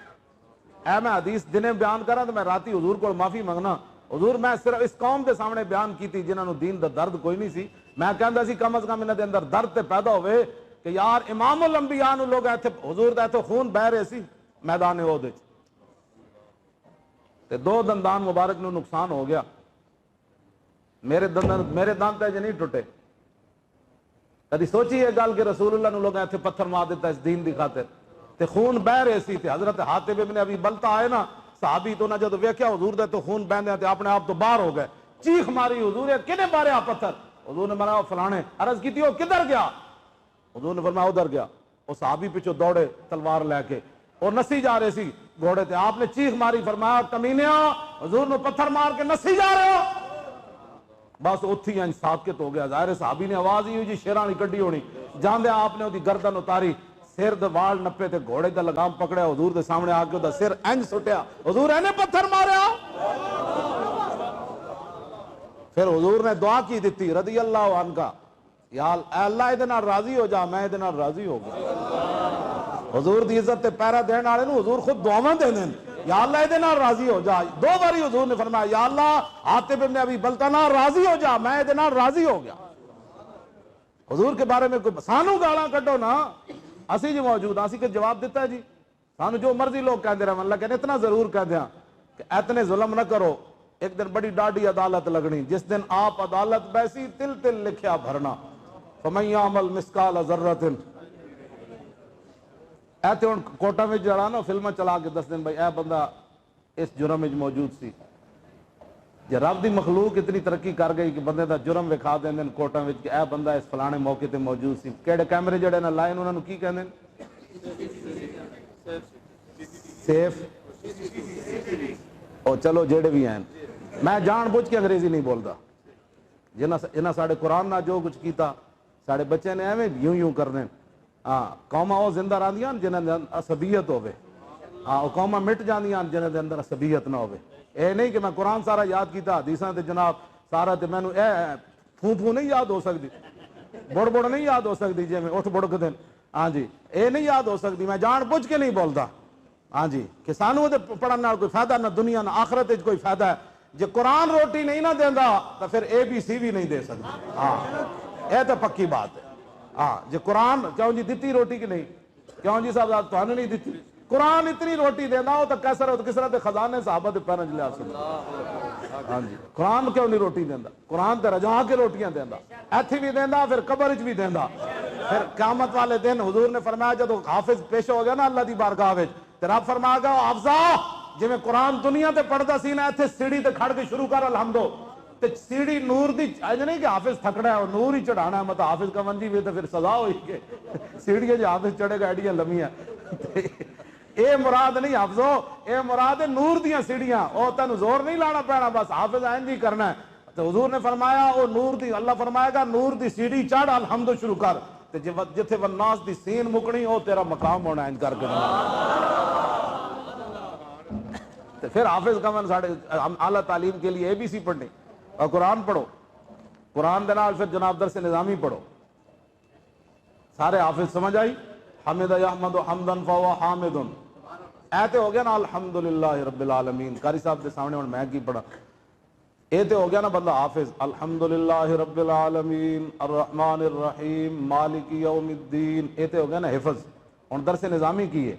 اے میں حدیث دنے بیان کراں تو میں راتی حضور کو معافی منگنا، حضور میں صرف اس قوم دے سامنے بیان کیتی جنہاں نو دین دا درد کوئی نہیں سی، میں کہندا سی کم از کم انہاں دے اندر درد تے پیدا ہوئے کہ یار امام الانبیاء نو لوگ ایتھے حضور دا ایتھے خون بہ رہے سی میدان احد وچ، تے 2 دندان مبارک نو نقصان ہو گیا، میرے دند تے نہیں ٹوٹے۔ کدی سوچی یہ گل کہ رسول اللہ نو لوگ ایتھے پتھر مار دیتا اس دین دی خاطر، تے خون بہ رہے سی، تے حضرت حاتب ابن ابی بلتا آئے نا صحابی تو نہ جدو ویکھیا حضور دے تو خون بہندے تے اپنے آپ تو باہر ہو گئے، چیخ ماری حضور کنے مارے آ پتھر؟ حضور نے مارا فلانے، عرض کیتی ہو کدھر گیا؟ حضور نے فرمایا ادھر گیا، وہ صحابی پیچھے دوڑے تلوار لے کے اور نسی جا رہے سی گھوڑے تے، آپ نے چیخ ماری فرمایا کمینیا حضور نے پتھر مار کے نسی جا رہے ہو؟ بس اتھی انج ساکت ہو گیا، ظاہر صحابی نے آواز ہی ہوئی جی شیراں نہیں کڈی ہونی، جاندے آپ نے دی گردن اتاری، سر دے وال نپے تے گھوڑے دا لگام پکڑیا، حضور دے سامنے آ کے دا سر انج سٹیا، حضور اینے پتھر ماریا؟ پھر حضور نے دعا کی دیتی رضی اللہ عنہ کا، یا اللہ اے دے نال راضی ہو جا، میں دے نال راضی ہو گیا۔ حضور دی عزت تے پیرا دین والے نو حضور خود دعاواں دیندے یا اللہ اے دے نال راضی ہو جا، 2 باری حضور نے فرمایا یا اللہ حاتب ابن ابی بلتا نال راضی ہو جا، میں دے نال راضی ہو گیا۔ حضور کے بارے میں کوئی سانو گالاں کڈو نا، اسی جی موجود اسی کہ جواب دیتا ہے جی، سانو جو مرضی لوگ کہندے رہن، اللہ کہنے اتنا ضرور کہہ دیاں کہ اتنے ظلم نہ کرو، ایک دن بڑی ڈاڈی عدالت لگنی، جس دن آپ عدالت بیسی تل تل لکھیا بھرنا، فمن یعمل مثقال ذرۃ، ایتے ہن کوٹا وچ جڑا نا فلماں چلا کے دس دن بھائی اے بندہ اس جرم وچ موجود سی، جے رب دی مخلوق اتنی ترقی کر گئی کہ بندے دا جرم وکھا دیندے کوٹا وچ کہ اے بندہ اس فلانے موقع تے موجود سی، کیڑے کیمرے جڑے نہ لائے انہاں نو کی کہندے سیف، او چلو جڑے بھی ہیں، میں جان بوجھ کے انگریزی نہیں بولدا، جنہاں ساڈے قرآن نہ جو کچھ کیتا ساڈے بچے نے ایویں یوں یوں کرنے، ہاں قوماں وہ زندہ رہندیاں جنہاں دے عصبیت ہوے، ہاں وہ قوماں مٹ جاندیاں جنہاں دے اندر عصبیت نہ ہوے، اے نہیں کہ میں قرآن سارا یاد کیتا حدیثاں تے جناب سارا تے مینوں اے پھوں پھوں نہیں یاد ہو سکدی، بڑ بڑ نہیں یاد ہو سکدی، جے میں اٹھ بڑک دین، ہاں جی اے نہیں یاد ہو سکدی، میں جان بوجھ کے نہیں بولدا، ہاں جی کہ سانو تے پڑھن نال کوئی فائدہ نہ دنیا نہ آخرت وچ کوئی فائدہ ہے، جے قرآن روٹی نہیں نہ دیندا تو پھر ABC بھی نہیں دے سکدا، ہاں اے تے پکی بات ہے، ہاں جے قرآن کیوں جی دتی روٹی کہ نہیں، کیوں جی صاحب تھانوں نہیں دتی، قرآن اتنی روٹی دینا ہو تو کسرت دے خزانے صحابہ دے پیراں وچ لیا سکدا، ہاں جی قرآن کیوں نہیں روٹی دیندا، قرآن تے رجا کے روٹیاں دیندا، ایتھے بھی دیندا پھر قبر وچ بھی دیندا، پھر قیامت والے دن حضور نے فرمایا جدو حافظ پیش ہو گیا نا اللہ دی بارگاہ وچ تے رب فرمایا گا حافظا جویں قرآن دنیا تے پڑھدا سی نا ایتھے سیڑھی تے کھڑ کے شروع کر الحمدو، تے سیڑھی نور دی اج نہیں کہ حافظ تھکڑا ہے اور نور ہی چڑھانا ہے، مطلب حافظ کا منجی بھی تو پھر سزا ہوئی کہ سیڑھیاں جو حافظ چڑھے گا ایڈیاں لمیاں، اے مراد نہیں حافظو، اے مراد ہے نور دیاں سیڑھیاں، او تینوں زور نہیں لانا پینا، بس حافظ اینج ہی کرنا ہے، تو حضور نے فرمایا او نور دی، اللہ فرمائے گا نور دی سیڑھی چڑھ الحمدو شروع کر، تے جتھے والناس دی سین مکنی او تیرا مقام ہونا اینج کر کے، تے پھر حافظ کا من ساڑھے اعلیٰ تعلیم کے لیے ABC پڑھنی اور قرآن پڑھو، قرآن دے نال پھر جناب درس نظامی پڑھو، سارے حافظ سمجھ آئی، حمد یحمد حمدا فہو حامد، ایتے ہو گیا نا الحمدللہ رب العالمین، قاری صاحب دے سامنے ہوں میں کی پڑھا، ایتے ہو گیا نا بندہ حافظ، الحمدللہ رب العالمین الرحمن الرحیم مالک یوم الدین، ایتے ہو گیا نا حفظ، ہوں درس نظامی کی ہے،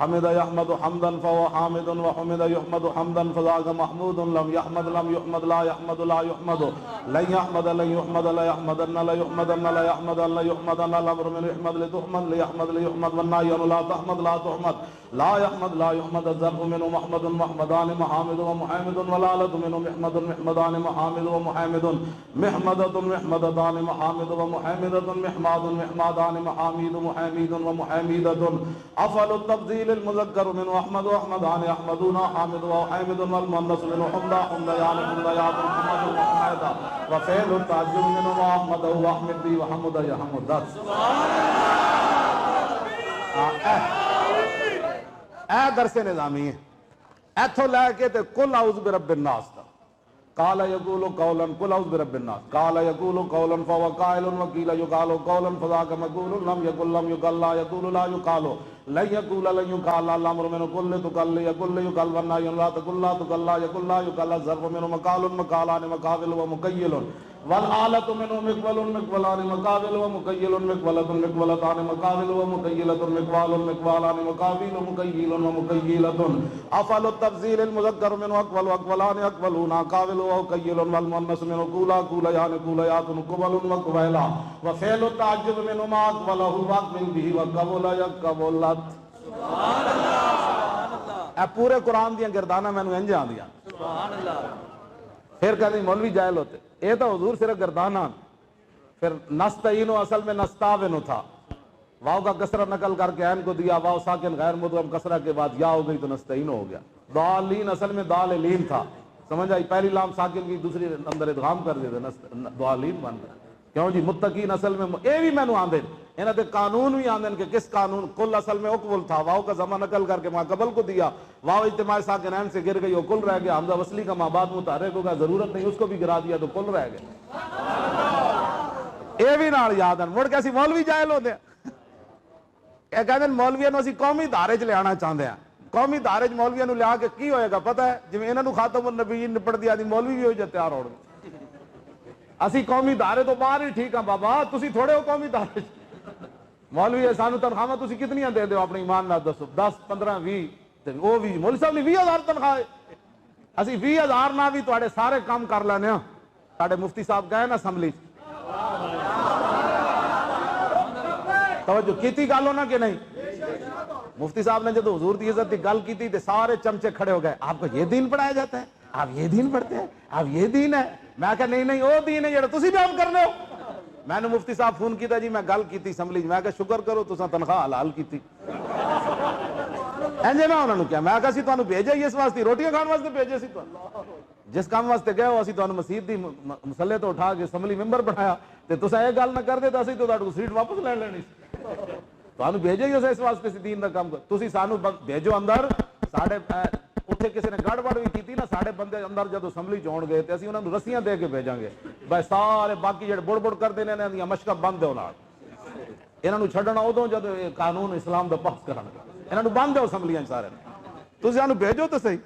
حمد یحمد حمدا فهو حامد وحمد يحمد حمدا فذاك محمود لم يحمد لم يحمد لا يحمد لا يحمد لن يحمد لن يحمد لا يحمدن لا يحمدن لا يحمدن لا يحمدن الامر من يحمد لتحمد ليحمد ليحمد والنهي لا تحمد لا تحمد لا يحمد لا يحمد الظرف منه محمد محمدان محامد ومحامد والآلة منه محمد محمدان محامد ومحامد محمدة محمدتان محامد ومحامدة محماد محمادان محامد محامد ومحامدة. أفعل التفضيل المذكر منه أحمد وأحمدان أحمدون حامد وحامد والمؤنث منه حمدا حمديان حمديات محمد وحميدة. وفعل التعجب منه أحمد وأحمد بي وحمد يحمد. اے درس نظامی ہے ایتھو لے کے تے قل اعوذ برب الناس دا قال یقول قولا قل اعوذ برب الناس قال یقول قولا فهو قائل وقيل يقال قولا فذاك مقول لم يقل لم يقال لا يقول لا يقال لن يقول لن يقال الامر من كل تقل يقول يقال والنهي لا تقل لا تقل لا يقول لا يقال الظرف من مقال مقالان مقابل ومقيل والآلة منه مقبل مقبلان مقابل ومقيل مقبلة مقبلتان مقابل ومقيلة مقبال مقبالان مقابل ومقيل ومقيلة. أفعل التفضيل المذكر منه أقبل وأقبلان أقبلون قابل ومقيل والمؤنث منه قولا قوليان قوليات قبل وقبيلا. وفعل التعجب منه ما أقبله وأقبل به وقبل يقبلت. اے پورے قرآن دیا گردانہ میں نے انج آندیا پھر کہتے مولوی جاہل ہوتے یہ تو حضور صرف گردانہ. پھر نستعینو اصل میں نستعینو تھا، واو کا کسرہ نقل کر کے عین کو دیا، واو ساکن غیر مدغم کسرہ کے بعد یا ہو گئی تو نستعینو ہو گیا. ضالین اصل میں ضالین تھا، سمجھ آئی؟ پہلی لام ساکن کی دوسری اندر ادغام کر دیتے ضالین بن گیا. کیوں جی متقین اصل میں اے بھی مینوں آندے انہاں تے قانون بھی آندے کہ کس قانون. کل اصل میں اقبل تھا، واو کا ضمہ نقل کر کے ماں قبل کو دیا، واو اجتماع ساکن عین سے گر گئی وہ کل رہ گیا. حمزہ وصلی کا ماں بعد متحرک ہوگا، ضرورت نہیں اس کو بھی گرا دیا تو کل رہ گیا. اے بھی نال یاد ہیں مڑ کے اسی مولوی جاہل ہوندے ہیں. اے کہندے مولویاں نوں اسی قومی دھارے چ لے آنا چاہندے ہیں. قومی دھارے چ مولویاں نوں لیا کے کی ہوئے گا پتہ ہے؟ جویں انہاں نوں خاتم النبیین نپڑ دیا دی مولوی بھی ہو جائے تیار ہون. اسی قومی دھارے تو باہر ہی ٹھیک ہیں بابا، تسی تھوڑے ہو قومی دھارے. مولوی سانو تنخواہ تسی کتنیاں دے دیو اپنی ایمان نال دسو؟ 10 15 20 وہ بھی مولوی صاحب نے 20,000 تنخواہ. اسی 20,000 نہ بھی تواڈے سارے کام کر لینے ہاں. ساڈے مفتی صاحب گئے نا اسمبلی توجہ کیتی گل ہونا کہ نہیں؟ مفتی صاحب نے جب حضور دی عزت کی گل کی تھی تو سارے چمچے کھڑے ہو گئے. آپ کو یہ دین پڑھایا جاتا ہے؟ آپ یہ دین پڑھتے ہیں؟ آپ یہ دین ہے؟ میں کہا نہیں نہیں وہ دین ہے جڑا تسی بیان کرنے ہو. میں نے مفتی صاحب فون کیتا جی میں گل کیتی اسمبلی میں کہا شکر کرو تساں تنخواہ حلال کیتی. انجے میں انہاں نوں کیا میں کہا سی تانوں بھیجے ہی اس واسطے روٹیاں کھان واسطے بھیجے سی تانوں. جس کام واسطے گئے ہو اسی تانوں مسجد دی مسلے تو اٹھا کے اسمبلی ممبر بنایا تے تساں یہ گل نہ کردے تے اسی تو تہاڈے سیٹ واپس لے لینی سی. تانوں بھیجے ہی اس واسطے سی دین دا کام کر. تسی سانوں بھیجو اندر. ساڈے اٹھے کسی نے گڑبڑ بھی کیتی نا ساڈے بندے اندر جدو اسمبلی چون گئے تے اسی انہاں نوں رسیاں دے کے بھیجاں گے بھائی سارے باقی جڑے بڑ بڑ کردے نے انہاں دی مشقاں بند دیو نال. انہاں نوں چھڈنا ادوں جدو قانون اسلام دا پاس کرن گے. انہاں نوں بند دیو اسمبلیاں سارے. تسی انہاں بھیجو تے صحیح.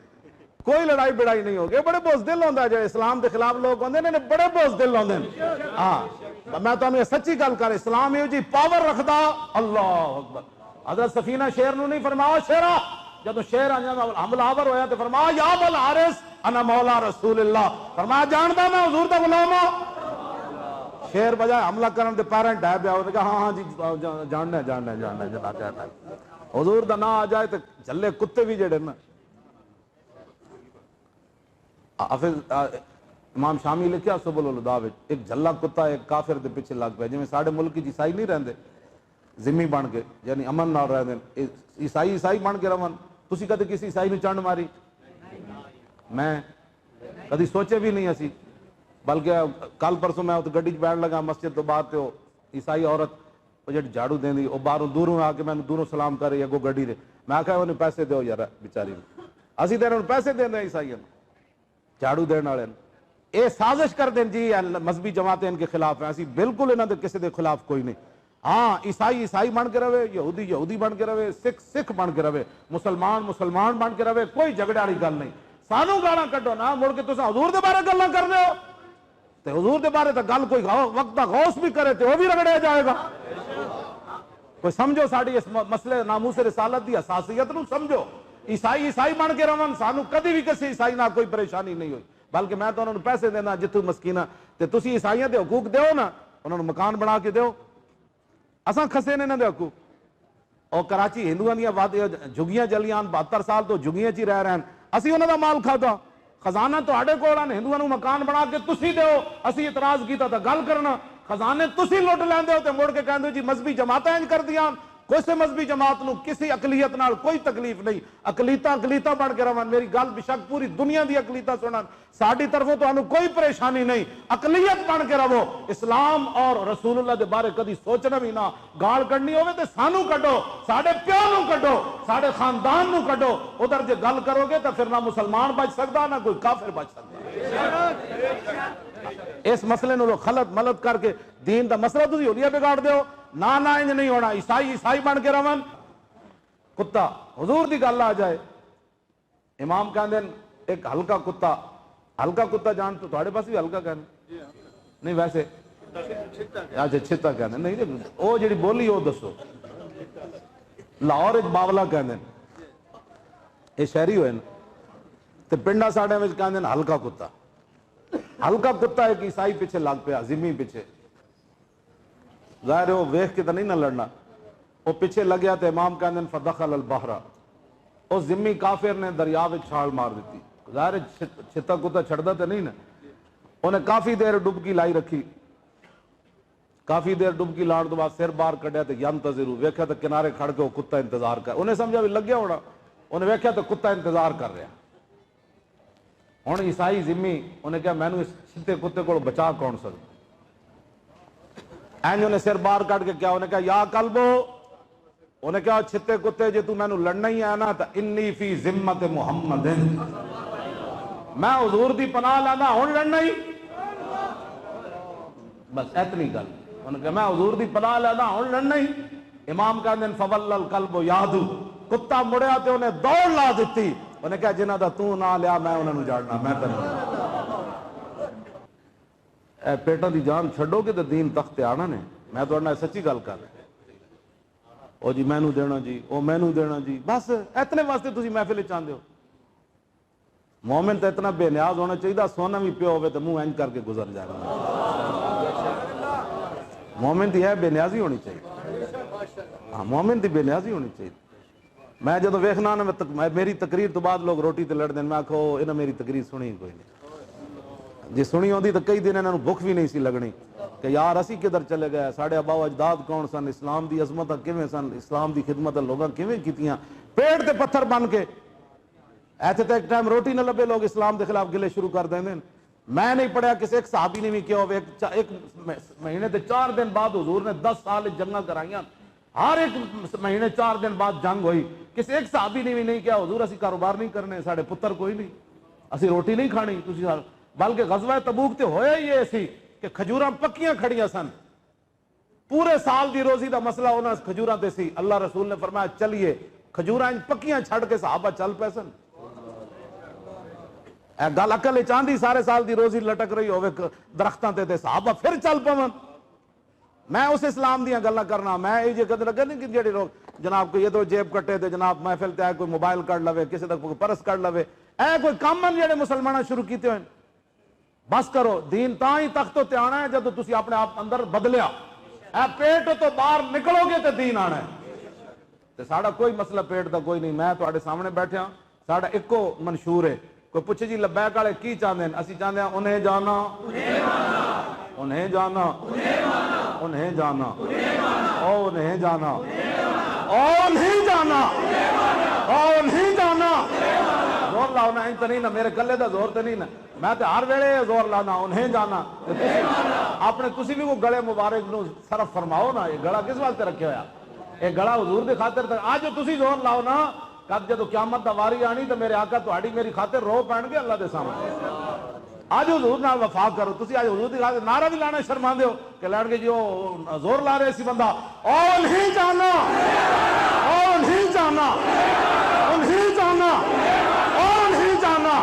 کوئی لڑائی بڑائی نہیں ہوگی. بڑے بزدل ہوندا جے اسلام دے خلاف لوگ ہوندے نے بڑے بزدل ہوندے نے. ہاں میں تانوں یہ سچی گل کر اسلام یہ جی پاور رکھدا. اللہ اکبر. حضرت سفینہ شیر نوں نہیں فرمایا شیرا جب شیر حملہ آور ہویا تو فرمایا یا ابل حارث انا مولا رسول اللہ. فرمایا جاندا میں حضور دا غلام ہوں. شیر بجائے حملہ کرن دے پیریں ڈہ پیا او کہا ہاں ہاں جی جاننا جناب کہتا ہے. حضور دا نام آ جائے تو جھلے کتے بھی جڑے نا. حافظ امام شامی لکھیا سبل الہدا وچ ایک جھلا کتا ایک کافر دے پیچھے لگ پیا. جویں ساڈے ملک وچ عیسائی نہیں رہندے ذمہ بن کے یعنی امن نال رہندے عیسائی بن کے رہن. تسی کدے کسی عیسائی نوں چنڈ ماری؟ میں کدی سوچے بھی نہیں اسی. بلکہ کل پرسوں میں گڈی چ بیٹھ لگا مسجد تو بعد تو عیسائی عورت وہ جڑی جھاڑو دیندی وہ باہروں دوروں آ کے مینوں دوروں سلام کر رہی اگوں گڈی دے. میں آکھیا انہوں پیسے دیو یار بیچاری نوں. اسی تے انہوں پیسے دیندے عیسائیاں نوں جھاڑو دین والے. اے سازش کر دین جی مذہبی جماعتیں ان کے خلاف ہیں. اسی بالکل انہاں دے کسی دے خلاف کوئی نہیں. ہاں عیسائی بن کے رہے، یہودی بن کے رہے، سکھ بن کے رہے، مسلمان بن کے رہے. کوئی جھگڑے والی گل نہیں. سانوں گالاں کڈو نا مڑ کے تساں حضور دے بارے گلاں کرنے ہو تے حضور دے بارے تے گل کوئی وقت دا غوث بھی کرے تے وہ بھی رگڑیا جائے گا. کوئی سمجھو ساڈی اس مسئلے ناموس رسالت دی حساسیت نوں سمجھو. عیسائی بن کے رہن سانوں کدی بھی کسی عیسائی نال کوئی پریشانی نہیں ہوئی. بلکہ میں تو انہوں نے پیسے دینا جتوں مسکینہ تے تسی عیسائیاں دے حقوق دیو نا انہوں نے مکان بنا کے دیو. اساں کھسے نے انہاں دے حقوق. اور کراچی ہندوؤں دیا جھگیاں جلیاں 72 سال تو جھگیاں چی رہ رہے ہیں، اسی انہوں دا مال کھادا، خزانہ تو آڑے کوڑا نے ہندوؤں مکان بنا کے تسی دیو، اسی اعتراض کیتا تھا گل کرنا، خزانے تسی لوٹ لیندے ہو تے مڑ کے کہندے جی مذہبی جماعتیں انج کر دیاں، کوئی سے مذہبی جماعت نو کسی اقلیت نال کوئی تکلیف نہیں، اقلیتاں بن کے رہن، میری گل بشک پوری دنیا دی اقلیتاں سنن، ساڈی طرفوں تو انو کوئی پریشانی نہیں، اقلیت بن کے رہو، اسلام اور رسول اللہ دے بارے کدی سوچنا بھی نہ، گال کڈنی ہوے تے سانو کڈو، ساڈے پیو نو کڈو، ساڈے خاندان نو کڈو، ادھر جے گل کرو گے تو پھر نہ مسلمان بچ سکدا نہ کوئی کافر بچ سکدا۔ اس مسئلے نو خلط ملت کر کے دین دا مسئلہ تسی ہولیا بگاڑ دیو، نہ انج نہیں ہونا، عیسائی بن کے رہن، کتا حضور دی گل آ جائے، امام کہندے ایک ہلکا کتا جان تو تھوڑے پاس بھی ہلکا کہنے نہیں ویسے اچھا چھتا کہنے نہیں او جڑی بولی او دسو، لاہور وچ باولا کہندے اے شہری ہوئے نا تے پنڈا ساڈے وچ کہندے ہلکا کتا ایک عیسائی پیچھے لگ پیا، ذمی پیچھے، ظاہر ہے وہ ویکھ کے تو نہیں نہ لڑنا، وہ پیچھے لگیا تو امام کہندے فدخل البحر، اس ذمی کافر نے دریا وچ چھال مار دیتی، ظاہر ہے چھتا کتا چھڑدا تو نہیں نا، انہیں کافی دیر ڈبکی لائی رکھی، کافی دیر ڈبکی لاؤن تو بعد سر باہر کڈیا تو ینتظرو، ویکھیا تو کنارے کھڑ کے وہ کتا انتظار کر، انہیں سمجھا بھی لگیا ہونا، انہیں ویکھیا تو کتا انتظار کر رہا، ہن عیسائی ذمی انہیں کہا مینوں اس چھتے کتے کو بچا کون سکتا، اینج انہیں سر باہر کٹ کے کیا، انہیں کہا یا کلبو، انہیں کہا چھتے کتے جے تو مینوں لڑنا ہی ہے نا تو انی فی ذمت محمد، میں حضور دی پناہ لینا ہن لڑنا ہی، بس اتنی گل، انہیں کہا میں حضور دی پناہ لینا ہن لڑنا ہی، امام کہندے فول القلب یادو، کتا مڑیا تے انہیں دوڑ لا دیتی، انہیں کہا جنہ دا تو نہ لیا میں انہوں نے جاڑنا، میں تنہوں اے پیٹا دی جان چھڑو گے تو دین تخت آنا نے، میں تو اڑنا سچی گل کر رہا او جی مینوں دینا جی او مینوں دینا جی، بس اتنے واسطے تسی محفل چاہتے ہو، مومن تو اتنا بے نیاز ہونا چاہیے، سونا بھی پیو ہوئے تو منہ اینج کر کے گزر جائے گا، مومن دی ہے بے نیازی ہونی چاہیے، ہاں مومن دی بے نیازی ہونی چاہیے، میں جدو ویکھنا نا میری تقریر تو بعد لوگ روٹی تے لڑ دیں، میں آکھو انہاں میری تقریر سنی کوئی نہیں، جی سنی ہوندی تو کئی دن انہوں بھوک بھی نہیں سی لگنی کہ یار اسی کدھر چلے گئے، ساڑھے ابا و اجداد کون سن، اسلام دی عظمت کیویں سن، اسلام دی خدمت لوگاں کیویں کیتیاں، پیڑ تے پتھر بن کے ایتھے تے ایک ٹائم روٹی نہ لبے لوگ اسلام دے خلاف گلے شروع کر دیں، میں نہیں پڑھیا کسی ایک صحابی نے بھی کیا ہوئے، ایک مہینے تے 4 دن بعد حضور نے 10 سال جنگاں کرائیاں، ہر ایک مہینے 4 دن بعد جنگ ہوئی، کسی ایک صحابی نے بھی نہیں کیا حضور اسی کاروبار نہیں کرنے، ساڑھے پتر کوئی نہیں، اسی روٹی نہیں کھانی، تسی بلکہ غزوہ تبوک تے ہویا ہی ایسی کہ کھجوراں پکیاں کھڑیاں سن، پورے سال دی روزی دا مسئلہ انہاں کھجوراں تے سی، اللہ رسول نے فرمایا چلیے، کھجوراں پکیاں چھڑ کے صحابہ چل پے سن، اے گل عقل چاندی سارے سال دی روزی لٹک رہی ہوئے درختاں تے صحابہ پھر چل پون، میں اس اسلام دیاں گلاں کرنا، میں یہ جے کدے لگے نہیں کہ جڑے لوگ جناب کوئی ادھر جیب کٹے تے جناب محفل تے آئے کوئی موبائل کر لوے، کسی دا کوئی پرس کر لوے، اے کوئی کام من جڑے مسلماناں شروع کیتے ہوئے، بس کرو، دین تاں ہی تختوں تے آنا ہے جدو تسی اپنے آپ اندر بدلیا، اے پیٹ تو باہر نکلو گے تے دین آنا ہے، تے ساڑا کوئی مسئلہ پیٹ دا کوئی نہیں، میں تواڈے سامنے بیٹھے ہاں، ساڑا ایکو منشور ہے، کوئی پوچھے جی لبیک والے کی چاہتے ہیں، اسی چاہتے ہیں انہیں جانا، انہیں جانا، انہیں جانا، او انہیں جانا، او انہیں جانا، او انہیں جانا، زور لاؤ نا، انت نہیں نا، میرے کلے دا زور تے نہیں نا، میں تے ہر ویلے زور لانا، انہیں جانا، اپنے تسی بھی کو گڑے مبارک نو صرف فرماؤ نا، یہ گڑا کس واسطے رکھے ہویا، یہ گڑا حضور دے خاطر تک، آج جو تسی زور لاؤ نا، کب جدو قیامت دا واری آنی تو میرے آقا تہاڈی میری خاطر رو پین گے اللہ دے سامنے، آج حضور نال وفا کرو، تسی آج حضور دی خاطر نعرہ بھی لانا شرما دیو کہ لڑ کے جو زور لا رہے سی بندہ، او نہیں جانا، او نہیں جانا، انہیں جانا، او نہیں جانا،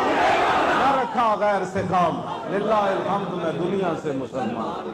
نہ رکھا غیر سے کام، للہ الحمد میں دنیا سے مسلمان